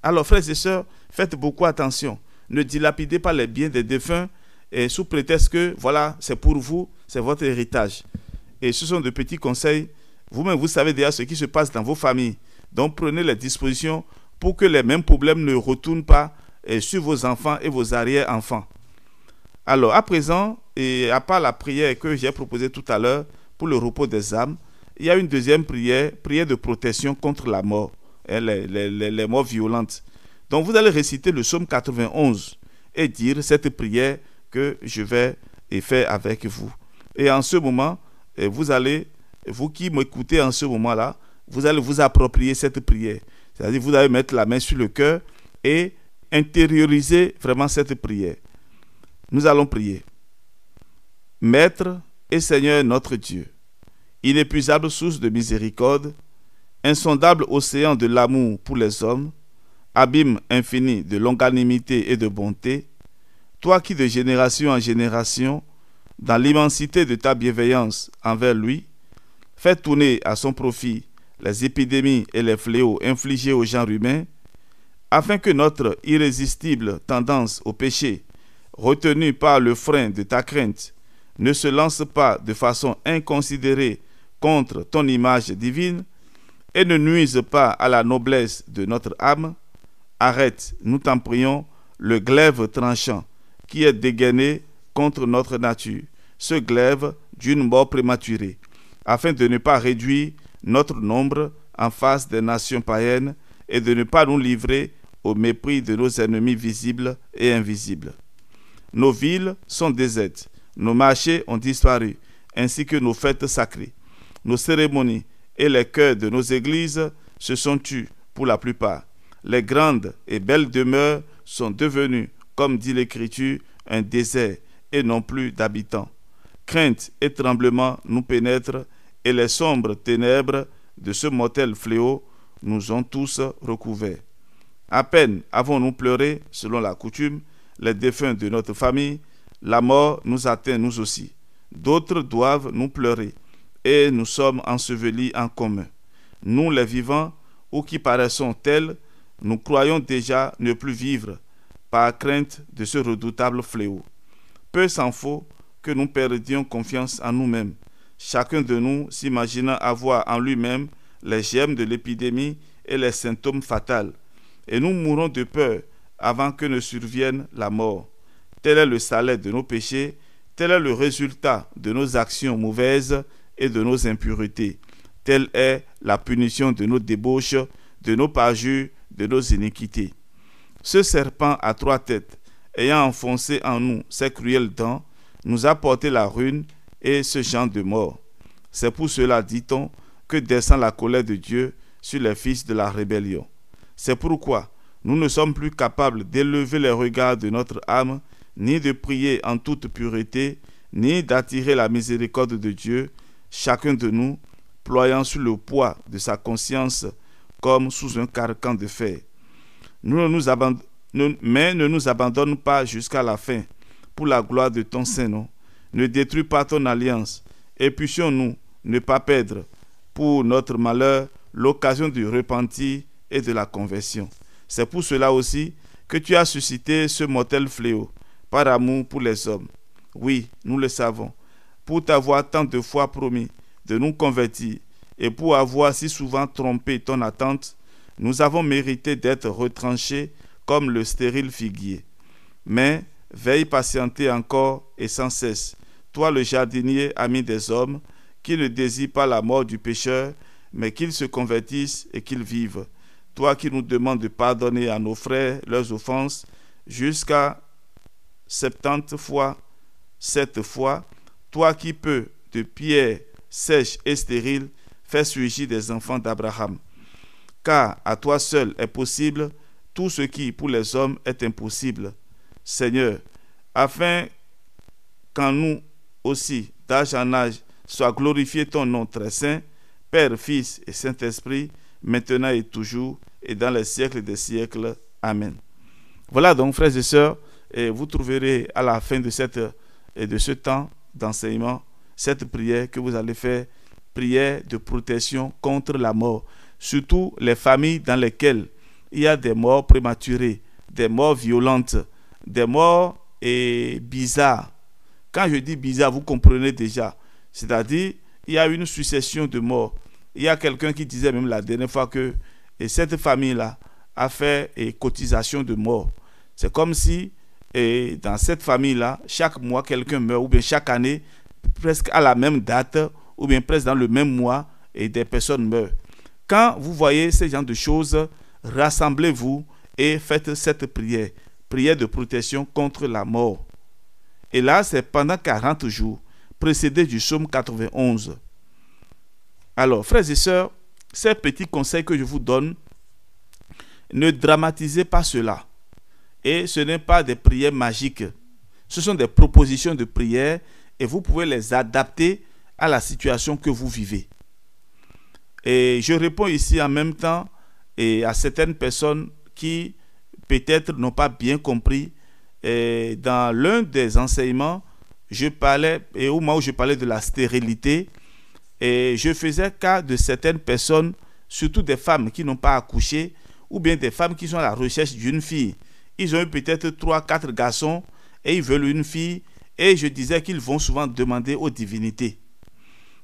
Alors, frères et sœurs, faites beaucoup attention. Ne dilapidez pas les biens des défunts et sous prétexte que, voilà, c'est pour vous, c'est votre héritage. Et ce sont de petits conseils. Vous-même, vous savez déjà ce qui se passe dans vos familles. Donc, prenez les dispositions pour que les mêmes problèmes ne retournent pas sur vos enfants et vos arrière-enfants. Alors, à présent, et à part la prière que j'ai proposée tout à l'heure pour le repos des âmes, il y a une deuxième prière, prière de protection contre la mort, les morts violentes. Donc, vous allez réciter le psaume 91 et dire cette prière que je vais faire avec vous. Et en ce moment, vous qui m'écoutez en ce moment-là, vous allez vous approprier cette prière. C'est-à-dire, vous allez mettre la main sur le cœur et intérioriser vraiment cette prière. Nous allons prier. Maître et Seigneur notre Dieu, inépuisable source de miséricorde, insondable océan de l'amour pour les hommes, abîme infini de longanimité et de bonté, toi qui de génération en génération, dans l'immensité de ta bienveillance envers lui, fais tourner à son profit les épidémies et les fléaux infligés aux gens humains, afin que notre irrésistible tendance au péché, retenue par le frein de ta crainte, ne se lance pas de façon inconsidérée contre ton image divine et ne nuise pas à la noblesse de notre âme. Arrête, nous t'en prions, le glaive tranchant qui est dégainé contre notre nature, ce glaive d'une mort prématurée, afin de ne pas réduire notre nombre en face des nations païennes et de ne pas nous livrer au mépris de nos ennemis visibles et invisibles. Nos villes sont désertes, nos marchés ont disparu, ainsi que nos fêtes sacrées. Nos cérémonies et les chœurs de nos églises se sont tus pour la plupart. Les grandes et belles demeures sont devenues, comme dit l'Écriture, un désert et non plus d'habitants. Crainte et tremblement nous pénètrent et les sombres ténèbres de ce mortel fléau nous ont tous recouverts. À peine avons-nous pleuré, selon la coutume, les défunts de notre famille, la mort nous atteint nous aussi. D'autres doivent nous pleurer et nous sommes ensevelis en commun. Nous les vivants, ou qui paraissons tels, nous croyons déjà ne plus vivre par crainte de ce redoutable fléau. Peu s'en faut que nous perdions confiance en nous-mêmes, chacun de nous s'imaginant avoir en lui-même les germes de l'épidémie et les symptômes fatals, et nous mourons de peur avant que ne survienne la mort. Tel est le salaire de nos péchés, tel est le résultat de nos actions mauvaises et de nos impuretés. Telle est la punition de nos débauches, de nos parjures, de nos iniquités. Ce serpent à 3 têtes, ayant enfoncé en nous ses cruelles dents, nous a porté la ruine et ce genre de mort. C'est pour cela, dit-on, que descend la colère de Dieu sur les fils de la rébellion. C'est pourquoi nous ne sommes plus capables d'élever les regards de notre âme, ni de prier en toute pureté, ni d'attirer la miséricorde de Dieu, chacun de nous, ployant sous le poids de sa conscience comme sous un carcan de fer. Mais ne nous abandonne pas jusqu'à la fin, pour la gloire de ton Saint-Nom. Ne détruis pas ton alliance, et puissions-nous ne pas perdre, pour notre malheur, l'occasion du repentir et de la conversion. C'est pour cela aussi que tu as suscité ce mortel fléau, par amour pour les hommes. Oui, nous le savons, pour t'avoir tant de fois promis de nous convertir et pour avoir si souvent trompé ton attente, nous avons mérité d'être retranchés comme le stérile figuier. Mais veille patienter encore et sans cesse, toi le jardinier ami des hommes, qui ne désire pas la mort du pécheur, mais qu'il se convertisse et qu'il vive. Toi qui nous demandes de pardonner à nos frères leurs offenses jusqu'à 70 fois, 7 fois, toi qui peux, de pierres sèches et stériles, faire surgir des enfants d'Abraham. Car à toi seul est possible tout ce qui, pour les hommes, est impossible. Seigneur, afin qu'en nous aussi, d'âge en âge, soit glorifié ton nom très saint, Père, Fils et Saint-Esprit, maintenant et toujours, et dans les siècles des siècles. Amen. Voilà donc, frères et sœurs, et vous trouverez à la fin de ce temps d'enseignement, cette prière que vous allez faire, prière de protection contre la mort. Surtout les familles dans lesquelles il y a des morts prématurées, des morts violentes, des morts bizarres. Quand je dis bizarre, vous comprenez déjà. C'est-à-dire, il y a une succession de morts. Il y a quelqu'un qui disait même la dernière fois que cette famille-là a fait cotisation de mort. C'est comme si dans cette famille-là, chaque mois, quelqu'un meurt, ou bien chaque année, presque à la même date, ou bien presque dans le même mois, et des personnes meurent. Quand vous voyez ce genre de choses, rassemblez-vous et faites cette prière. Prière de protection contre la mort. Et là, c'est pendant 40 jours, précédé du psaume 91. Alors, frères et sœurs, ces petits conseils que je vous donne, ne dramatisez pas cela. Et ce n'est pas des prières magiques. Ce sont des propositions de prière et vous pouvez les adapter à la situation que vous vivez. Et je réponds ici en même temps à certaines personnes qui peut-être n'ont pas bien compris. Et dans l'un des enseignements, je parlais, et au moment où je parlais de la stérilité, et je faisais cas de certaines personnes, surtout des femmes qui n'ont pas accouché, ou bien des femmes qui sont à la recherche d'une fille. Ils ont eu peut-être 3, 4 garçons, et ils veulent une fille, et je disais qu'ils vont souvent demander aux divinités.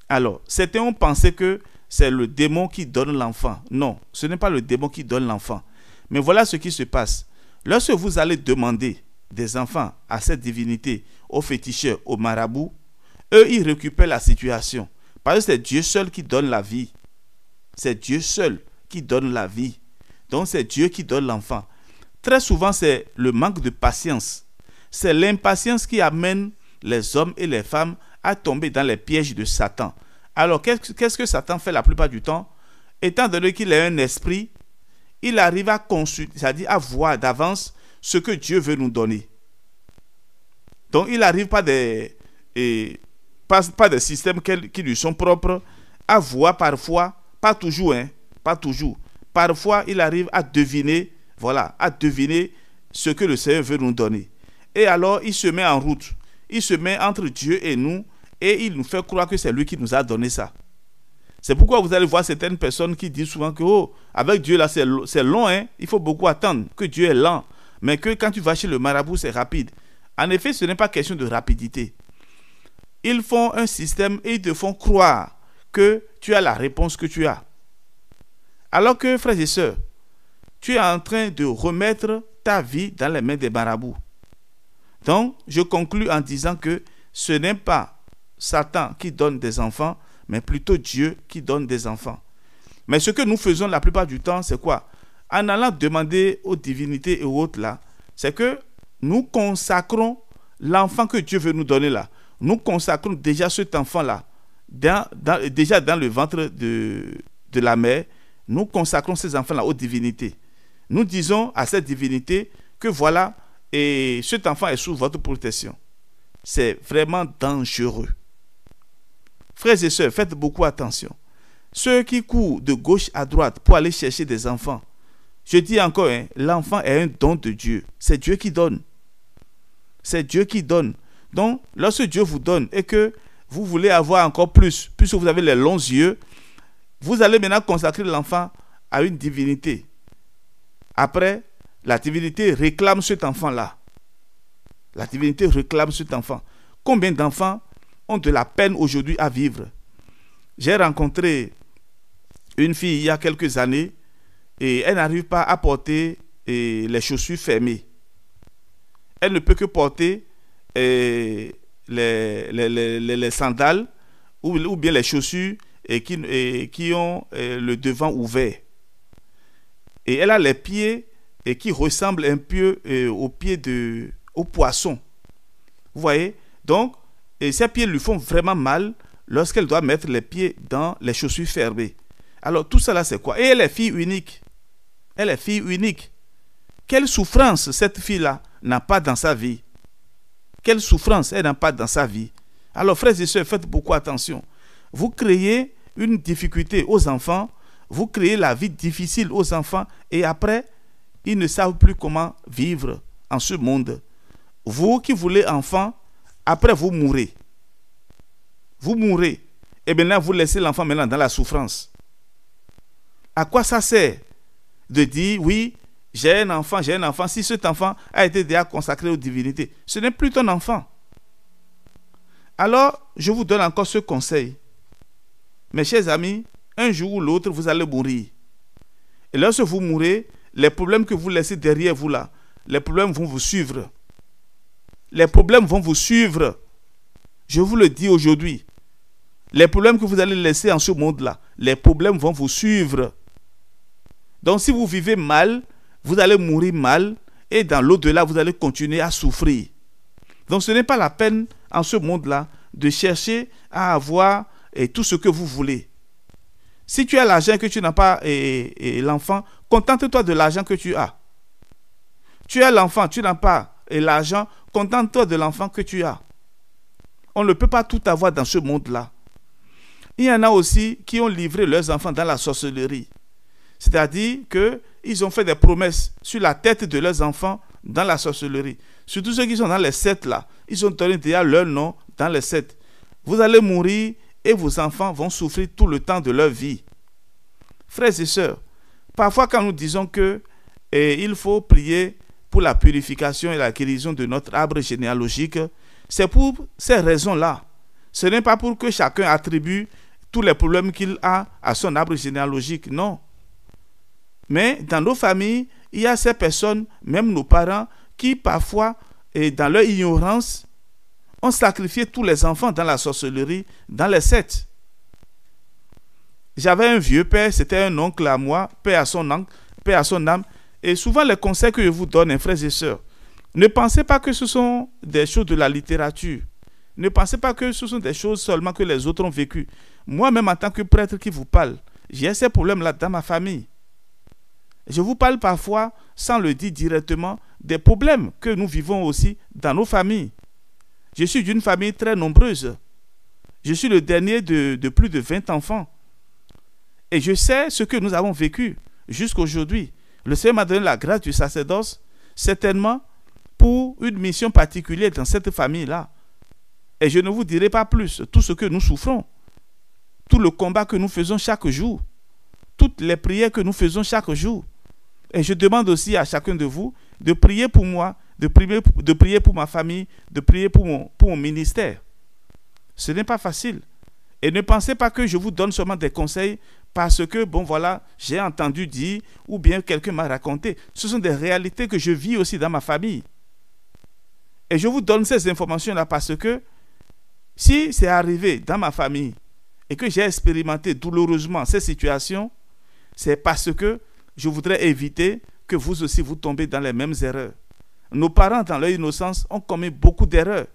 Alors, certains ont pensé que c'est le démon qui donne l'enfant. Non, ce n'est pas le démon qui donne l'enfant. Mais voilà ce qui se passe. Lorsque vous allez demander des enfants à cette divinité, aux féticheurs, aux marabouts, eux, ils récupèrent la situation. Parce que c'est Dieu seul qui donne la vie. C'est Dieu seul qui donne la vie. Donc, c'est Dieu qui donne l'enfant. Très souvent, c'est le manque de patience. C'est l'impatience qui amène les hommes et les femmes à tomber dans les pièges de Satan. Alors, qu'est-ce que Satan fait la plupart du temps? Étant donné qu'il est un esprit, il arrive à consulter, c'est-à-dire à voir d'avance ce que Dieu veut nous donner. Donc, il arrive pas des systèmes qui lui sont propres, à voir parfois, pas toujours, pas toujours. Parfois, il arrive à deviner, à deviner ce que le Seigneur veut nous donner. Et alors, il se met en route. Il se met entre Dieu et nous, et il nous fait croire que c'est lui qui nous a donné ça. C'est pourquoi vous allez voir certaines personnes qui disent souvent que avec Dieu là c'est long, il faut beaucoup attendre, que Dieu est lent, mais que quand tu vas chez le marabout c'est rapide. En effet, ce n'est pas question de rapidité. Ils font un système et ils te font croire que tu as la réponse que tu as. Alors que, frères et sœurs, tu es en train de remettre ta vie dans les mains des marabouts. Donc, je conclus en disant que ce n'est pas Satan qui donne des enfants, mais plutôt Dieu qui donne des enfants. Mais ce que nous faisons la plupart du temps, c'est quoi? En allant demander aux divinités et aux autres là, c'est que nous consacrons l'enfant que Dieu veut nous donner là. Nous consacrons déjà cet enfant là, déjà dans le ventre de la mère, nous consacrons ces enfants là aux divinités. Nous disons à cette divinité que voilà, et cet enfant est sous votre protection. C'est vraiment dangereux. Frères et sœurs, faites beaucoup attention. Ceux qui courent de gauche à droite pour aller chercher des enfants, je dis encore, l'enfant est un don de Dieu. C'est Dieu qui donne. C'est Dieu qui donne. Donc, lorsque Dieu vous donne et que vous voulez avoir encore plus, puisque vous avez les longs yeux, Vous allez maintenant consacrer l'enfant à une divinité. Après, la divinité réclame cet enfant-là. La divinité réclame cet enfant. Combien d'enfants ont de la peine aujourd'hui à vivre? J'ai rencontré une fille il y a quelques années et elle n'arrive pas à porter les chaussures fermées. Elle ne peut que porter les sandales ou bien les chaussures qui ont le devant ouvert. Et elle a les pieds qui ressemblent un peu aux pieds au poisson. Vous voyez? Donc, ses pieds lui font vraiment mal lorsqu'elle doit mettre les pieds dans les chaussures fermées. Alors, tout cela, c'est quoi? Et elle est fille unique. Elle est fille unique. Quelle souffrance cette fille-là n'a pas dans sa vie? Quelle souffrance elle n'a pas dans sa vie? Alors, frères et sœurs, faites beaucoup attention. Vous créez une difficulté aux enfants, vous créez la vie difficile aux enfants, et après, ils ne savent plus comment vivre en ce monde. Vous qui voulez enfant, après vous mourrez. Vous mourrez. Et maintenant, vous laissez l'enfant maintenant dans la souffrance. À quoi ça sert de dire, oui, j'ai un enfant, si cet enfant a été déjà consacré aux divinités? Ce n'est plus ton enfant. Alors, je vous donne encore ce conseil. Mes chers amis, un jour ou l'autre, vous allez mourir. Et lorsque vous mourrez, les problèmes que vous laissez derrière vous là, les problèmes vont vous suivre. Les problèmes vont vous suivre. Je vous le dis aujourd'hui. Les problèmes que vous allez laisser en ce monde-là, les problèmes vont vous suivre. Donc si vous vivez mal, vous allez mourir mal, et dans l'au-delà, vous allez continuer à souffrir. Donc ce n'est pas la peine en ce monde-là de chercher à avoir tout ce que vous voulez. Si tu as l'argent que tu n'as pas et l'enfant, contente-toi de l'argent que tu as. Tu as l'enfant, tu n'as pas l'argent, contente-toi de l'enfant que tu as. On ne peut pas tout avoir dans ce monde-là. Il y en a aussi qui ont livré leurs enfants dans la sorcellerie. C'est-à-dire qu'ils ont fait des promesses sur la tête de leurs enfants dans la sorcellerie. Surtout ceux qui sont dans les sectes là. Ils ont donné déjà leur nom dans les sectes. Vous allez mourir et vos enfants vont souffrir tout le temps de leur vie. Frères et sœurs, parfois quand nous disons que il faut prier pour la purification et la guérison de notre arbre généalogique, c'est pour ces raisons-là. Ce n'est pas pour que chacun attribue tous les problèmes qu'il a à son arbre généalogique, non. Mais dans nos familles, il y a ces personnes, même nos parents, qui parfois, dans leur ignorance, ont sacrifié tous les enfants dans la sorcellerie, dans les sectes. J'avais un vieux père, c'était un oncle à moi, paix à son âme. Et souvent les conseils que je vous donne, frères et sœurs, ne pensez pas que ce sont des choses de la littérature. Ne pensez pas que ce sont des choses seulement que les autres ont vécues. Moi-même, en tant que prêtre qui vous parle, j'ai ces problèmes-là dans ma famille. Je vous parle parfois, sans le dire directement, des problèmes que nous vivons aussi dans nos familles. Je suis d'une famille très nombreuse. Je suis le dernier de plus de 20 enfants. Et je sais ce que nous avons vécu jusqu'à aujourd'hui. Le Seigneur m'a donné la grâce du sacerdoce, certainement pour une mission particulière dans cette famille-là. Et je ne vous dirai pas plus tout ce que nous souffrons, tout le combat que nous faisons chaque jour, toutes les prières que nous faisons chaque jour. Et je demande aussi à chacun de vous de prier pour moi, de prier pour ma famille, de prier pour mon ministère. Ce n'est pas facile. Et ne pensez pas que je vous donne seulement des conseils parce que, bon voilà, j'ai entendu dire ou bien quelqu'un m'a raconté. Ce sont des réalités que je vis aussi dans ma famille. Et je vous donne ces informations-là parce que si c'est arrivé dans ma famille et que j'ai expérimenté douloureusement ces situations, c'est parce que je voudrais éviter que vous aussi vous tombez dans les mêmes erreurs. Nos parents, dans leur innocence, ont commis beaucoup d'erreurs.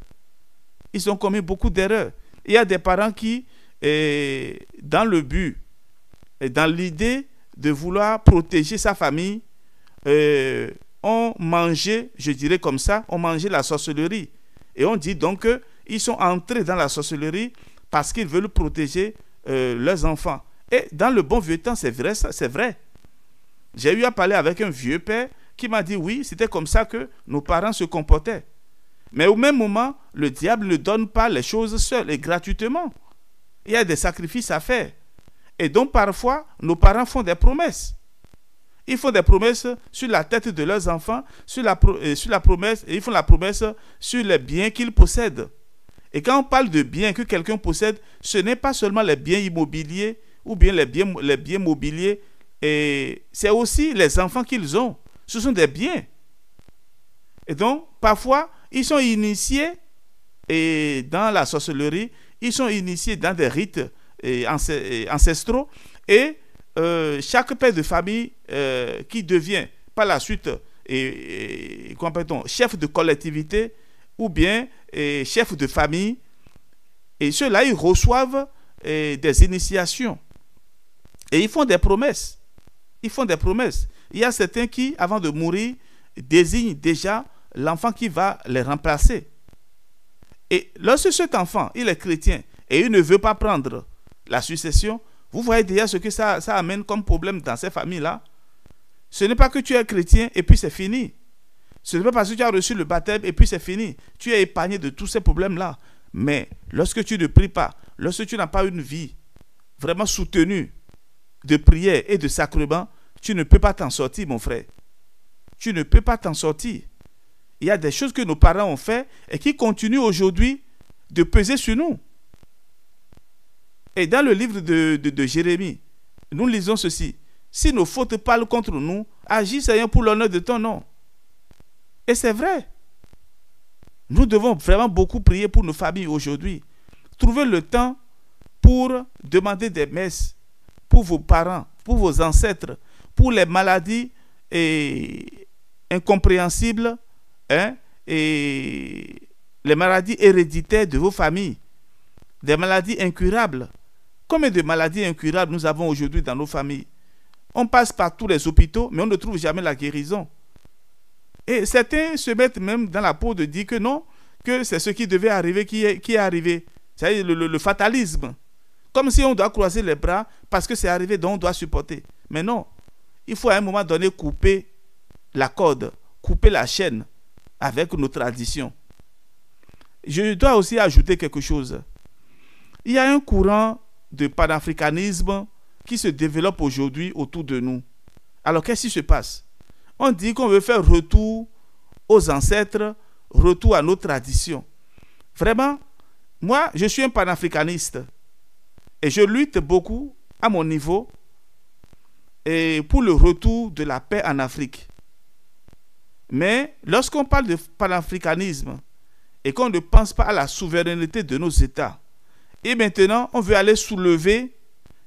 Ils ont commis beaucoup d'erreurs. Il y a des parents qui, dans le but, et dans l'idée de vouloir protéger sa famille, ont mangé, je dirais comme ça, ont mangé la sorcellerie. Et on dit donc qu'ils sont entrés dans la sorcellerie parce qu'ils veulent protéger leurs enfants. Et dans le bon vieux temps, c'est vrai, ça, c'est vrai. J'ai eu à parler avec un vieux père qui m'a dit oui, c'était comme ça que nos parents se comportaient. Mais au même moment, le diable ne donne pas les choses seul et gratuitement. Il y a des sacrifices à faire. Et donc, parfois, nos parents font des promesses. Ils font des promesses sur la tête de leurs enfants, sur la promesse, et ils font la promesse sur les biens qu'ils possèdent. Et quand on parle de biens que quelqu'un possède, ce n'est pas seulement les biens immobiliers ou bien les biens mobiliers, et c'est aussi les enfants qu'ils ont. Ce sont des biens. Et donc, parfois, ils sont initiés et dans la sorcellerie, ils sont initiés dans des rites ancestraux, et chaque père de famille qui devient par la suite chef de collectivité ou bien chef de famille, et ceux-là, ils reçoivent des initiations et ils font des promesses. Ils font des promesses. Il y a certains qui, avant de mourir, désignent déjà l'enfant qui va les remplacer. Et lorsque cet enfant, il est chrétien et il ne veut pas prendre la succession, vous voyez déjà ce que ça amène comme problème dans ces familles-là. Ce n'est pas que tu es chrétien et puis c'est fini. Ce n'est pas parce que tu as reçu le baptême et puis c'est fini. Tu es épargné de tous ces problèmes-là. Mais lorsque tu ne pries pas, lorsque tu n'as pas une vie vraiment soutenue de prière et de sacrement, tu ne peux pas t'en sortir, mon frère. Tu ne peux pas t'en sortir. Il y a des choses que nos parents ont fait et qui continuent aujourd'hui de peser sur nous. Et dans le livre de Jérémie, nous lisons ceci. Si nos fautes parlent contre nous, agis, Seigneur, pour l'honneur de ton nom. Et c'est vrai. Nous devons vraiment beaucoup prier pour nos familles aujourd'hui. Trouver le temps pour demander des messes pour vos parents, pour vos ancêtres, pour les maladies incompréhensibles, et les maladies héréditaires de vos familles, des maladies incurables. Combien de maladies incurables nous avons aujourd'hui dans nos familles? On passe par tous les hôpitaux, mais on ne trouve jamais la guérison. Et certains se mettent même dans la peau de dire que non, que c'est ce qui devait arriver qui est arrivé. C'est le fatalisme. Comme si on doit croiser les bras parce que c'est arrivé, donc on doit supporter. Mais non, il faut à un moment donné couper la corde, couper la chaîne avec nos traditions. Je dois aussi ajouter quelque chose. Il y a un courant de panafricanisme qui se développe aujourd'hui autour de nous. Alors qu'est-ce qui se passe? On dit qu'on veut faire retour aux ancêtres, retour à nos traditions. Vraiment, moi, je suis un panafricaniste et je lutte beaucoup à mon niveau et pour le retour de la paix en Afrique. Mais lorsqu'on parle de panafricanisme et qu'on ne pense pas à la souveraineté de nos États, et maintenant on veut aller soulever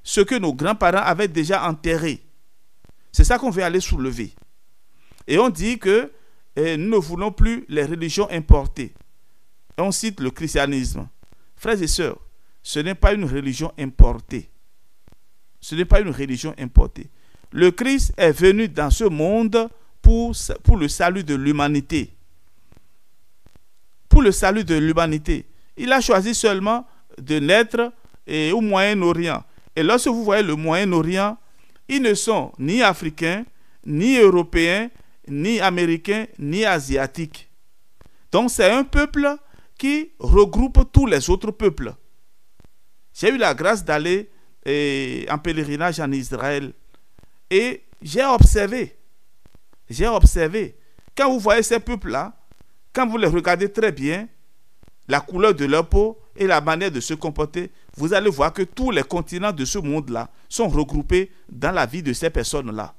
ce que nos grands-parents avaient déjà enterré. C'est ça qu'on veut aller soulever. Et on dit que nous ne voulons plus les religions importées. Et on cite le christianisme. Frères et sœurs, ce n'est pas une religion importée. Ce n'est pas une religion importée. Le Christ est venu dans ce monde pour le salut de l'humanité. Pour le salut de l'humanité. Il a choisi seulement de naître au Moyen-Orient. Et lorsque vous voyez le Moyen-Orient, ils ne sont ni africains, ni européens, ni américains, ni asiatiques. Donc c'est un peuple qui regroupe tous les autres peuples. J'ai eu la grâce d'aller en pèlerinage en Israël et j'ai observé, quand vous voyez ces peuples-là, quand vous les regardez très bien, la couleur de leur peau et la manière de se comporter, vous allez voir que tous les continents de ce monde-là sont regroupés dans la vie de ces personnes-là.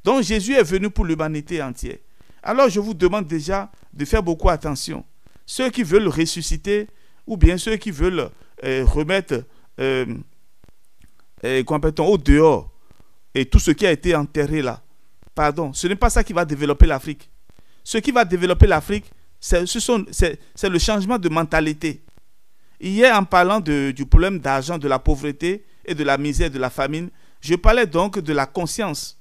Donc Jésus est venu pour l'humanité entière. Alors je vous demande déjà de faire beaucoup attention. Ceux qui veulent ressusciter ou bien ceux qui veulent remettre au dehors et tout ce qui a été enterré là, pardon, ce n'est pas ça qui va développer l'Afrique. Ce qui va développer l'Afrique, c'est le changement de mentalité. Hier, en parlant du problème d'argent, de la pauvreté et de la misère, de la famine, je parlais donc de la conscience,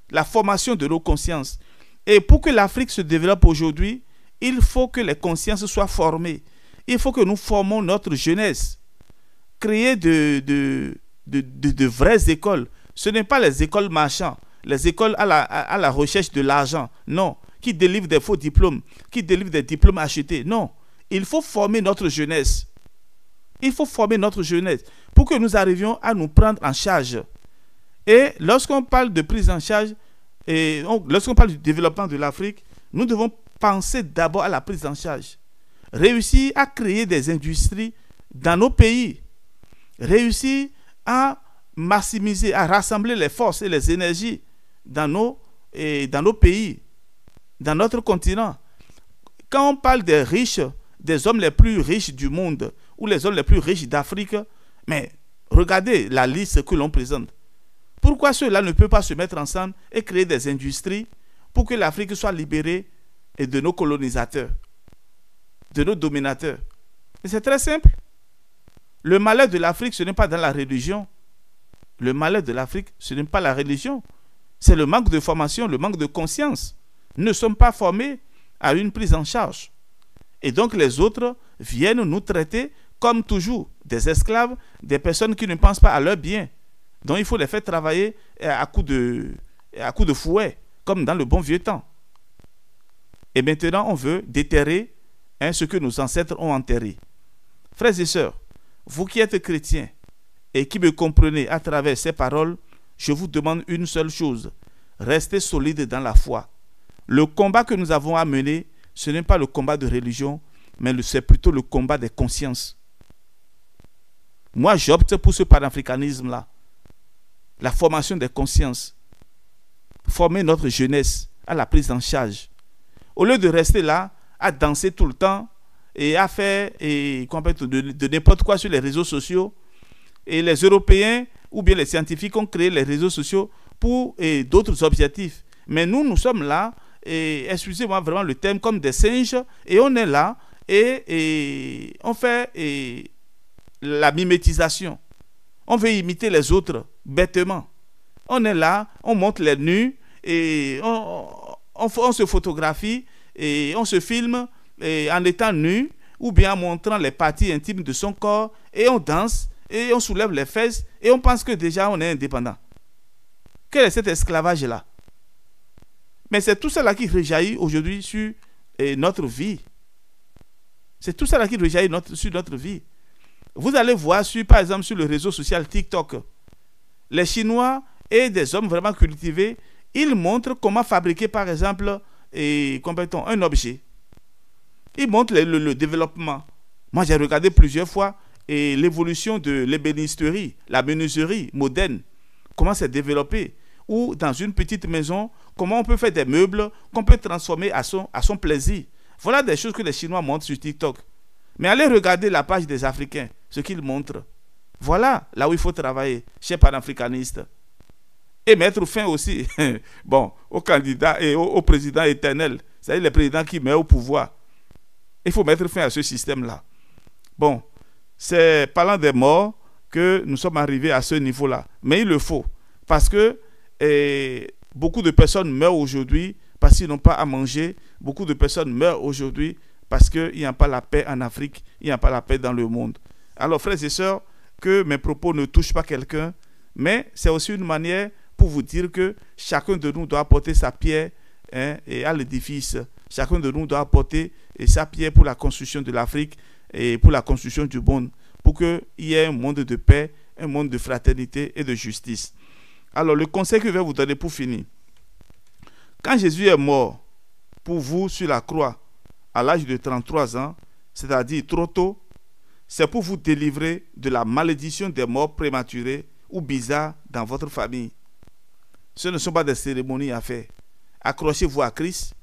la formation de nos consciences. Et pour que l'Afrique se développe aujourd'hui, il faut que les consciences soient formées. Il faut que nous formons notre jeunesse. Créer de vraies écoles. Ce n'est pas les écoles marchands, les écoles à la recherche de l'argent. Non, qui délivrent des faux diplômes, qui délivrent des diplômes achetés. Non, il faut former notre jeunesse. Il faut former notre jeunesse pour que nous arrivions à nous prendre en charge. Et lorsqu'on parle de prise en charge, et lorsqu'on parle du développement de l'Afrique, nous devons penser d'abord à la prise en charge. Réussir à créer des industries dans nos pays. Réussir à maximiser, à rassembler les forces et les énergies dans nos pays, dans notre continent. Quand on parle des riches, des hommes les plus riches du monde, ou les hommes les plus riches d'Afrique, mais regardez la liste que l'on présente. Pourquoi ceux-là ne peuvent pas se mettre ensemble et créer des industries pour que l'Afrique soit libérée de nos colonisateurs, de nos dominateurs? Et c'est très simple. Le malheur de l'Afrique, ce n'est pas dans la religion. Le malheur de l'Afrique, ce n'est pas la religion. C'est le manque de formation, le manque de conscience. Nous ne sommes pas formés à une prise en charge. Et donc les autres viennent nous traiter comme toujours des esclaves, des personnes qui ne pensent pas à leur bien. Donc il faut les faire travailler à coups de fouet, comme dans le bon vieux temps. Et maintenant, on veut déterrer ce que nos ancêtres ont enterré. Frères et sœurs, vous qui êtes chrétiens et qui me comprenez à travers ces paroles, je vous demande une seule chose. Restez solides dans la foi. Le combat que nous avons à mener, ce n'est pas le combat de religion, mais c'est plutôt le combat des consciences. Moi, j'opte pour ce panafricanisme-là. La formation des consciences. Former notre jeunesse à la prise en charge. Au lieu de rester là, à danser tout le temps et à faire de n'importe quoi sur les réseaux sociaux. Et les Européens ou bien les scientifiques ont créé les réseaux sociaux pour d'autres objectifs. Mais nous sommes là, excusez-moi vraiment le terme, comme des singes, et on est là et on fait la mimétisation. On veut imiter les autres bêtement. On est là, on monte les nus et on se photographie et on se filme en étant nu ou bien en montrant les parties intimes de son corps et on danse et on soulève les fesses et on pense que déjà on est indépendant. Quel est cet esclavage-là? Mais c'est tout cela qui rejaillit aujourd'hui sur notre vie. C'est tout cela qui rejaillit sur notre vie. Vous allez voir, par exemple, sur le réseau social TikTok, les Chinois et des hommes vraiment cultivés, ils montrent comment fabriquer, par exemple, un objet. Ils montrent le développement. Moi, j'ai regardé plusieurs fois l'évolution de l'ébénisterie, la menuiserie moderne, comment c'est développé. Ou dans une petite maison, comment on peut faire des meubles qu'on peut transformer à son plaisir. Voilà des choses que les Chinois montrent sur TikTok. Mais allez regarder la page des Africains, ce qu'ils montrent. Voilà là où il faut travailler, chez panafricanistes. Et mettre fin aussi au candidat et au président éternel. C'est-à-dire les présidents qui meurent au pouvoir. Il faut mettre fin à ce système-là. Bon, c'est parlant des morts que nous sommes arrivés à ce niveau-là. Mais il le faut. Parce que beaucoup de personnes meurent aujourd'hui parce qu'ils n'ont pas à manger. Beaucoup de personnes meurent aujourd'hui parce qu'il n'y a pas la paix en Afrique, il n'y a pas la paix dans le monde. Alors, frères et sœurs, que mes propos ne touchent pas quelqu'un, mais c'est aussi une manière pour vous dire que chacun de nous doit apporter sa pierre à l'édifice. Chacun de nous doit apporter sa pierre pour la construction de l'Afrique et pour la construction du monde, pour qu'il y ait un monde de paix, un monde de fraternité et de justice. Alors, le conseil que je vais vous donner pour finir. Quand Jésus est mort pour vous sur la croix, à l'âge de 33 ans, c'est-à-dire trop tôt, c'est pour vous délivrer de la malédiction des morts prématurées ou bizarres dans votre famille. Ce ne sont pas des cérémonies à faire. Accrochez-vous à Christ,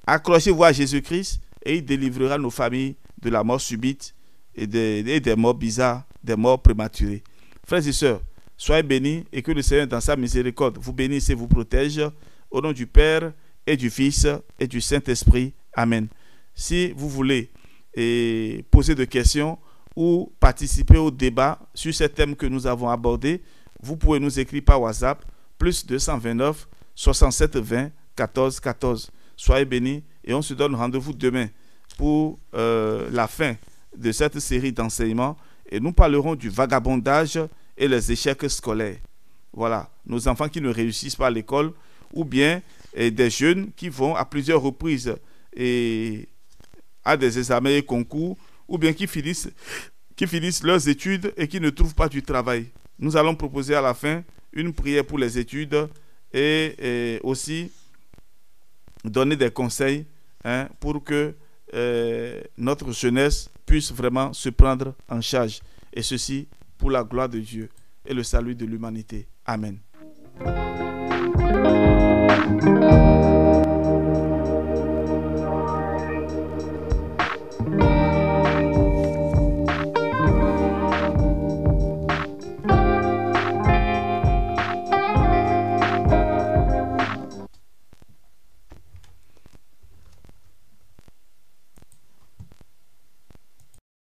accrochez-vous à Jésus-Christ et il délivrera nos familles de la mort subite et des morts bizarres, des morts prématurées. Frères et sœurs, soyez bénis et que le Seigneur dans sa miséricorde vous bénisse et vous protège au nom du Père et du Fils et du Saint-Esprit. Amen. Si vous voulez poser des questions ou participer au débat sur ces thèmes que nous avons abordés, vous pouvez nous écrire par WhatsApp plus 229 67 20 14 14. Soyez bénis et on se donne rendez-vous demain pour la fin de cette série d'enseignements et nous parlerons du vagabondage et les échecs scolaires. Voilà, nos enfants qui ne réussissent pas à l'école ou bien des jeunes qui vont à plusieurs reprises à des examens et concours ou bien qui finissent qui finissent leurs études et qui ne trouvent pas du travail. Nous allons proposer à la fin une prière pour les études et aussi donner des conseils pour que notre jeunesse puisse vraiment se prendre en charge. Et ceci pour la gloire de Dieu et le salut de l'humanité. Amen.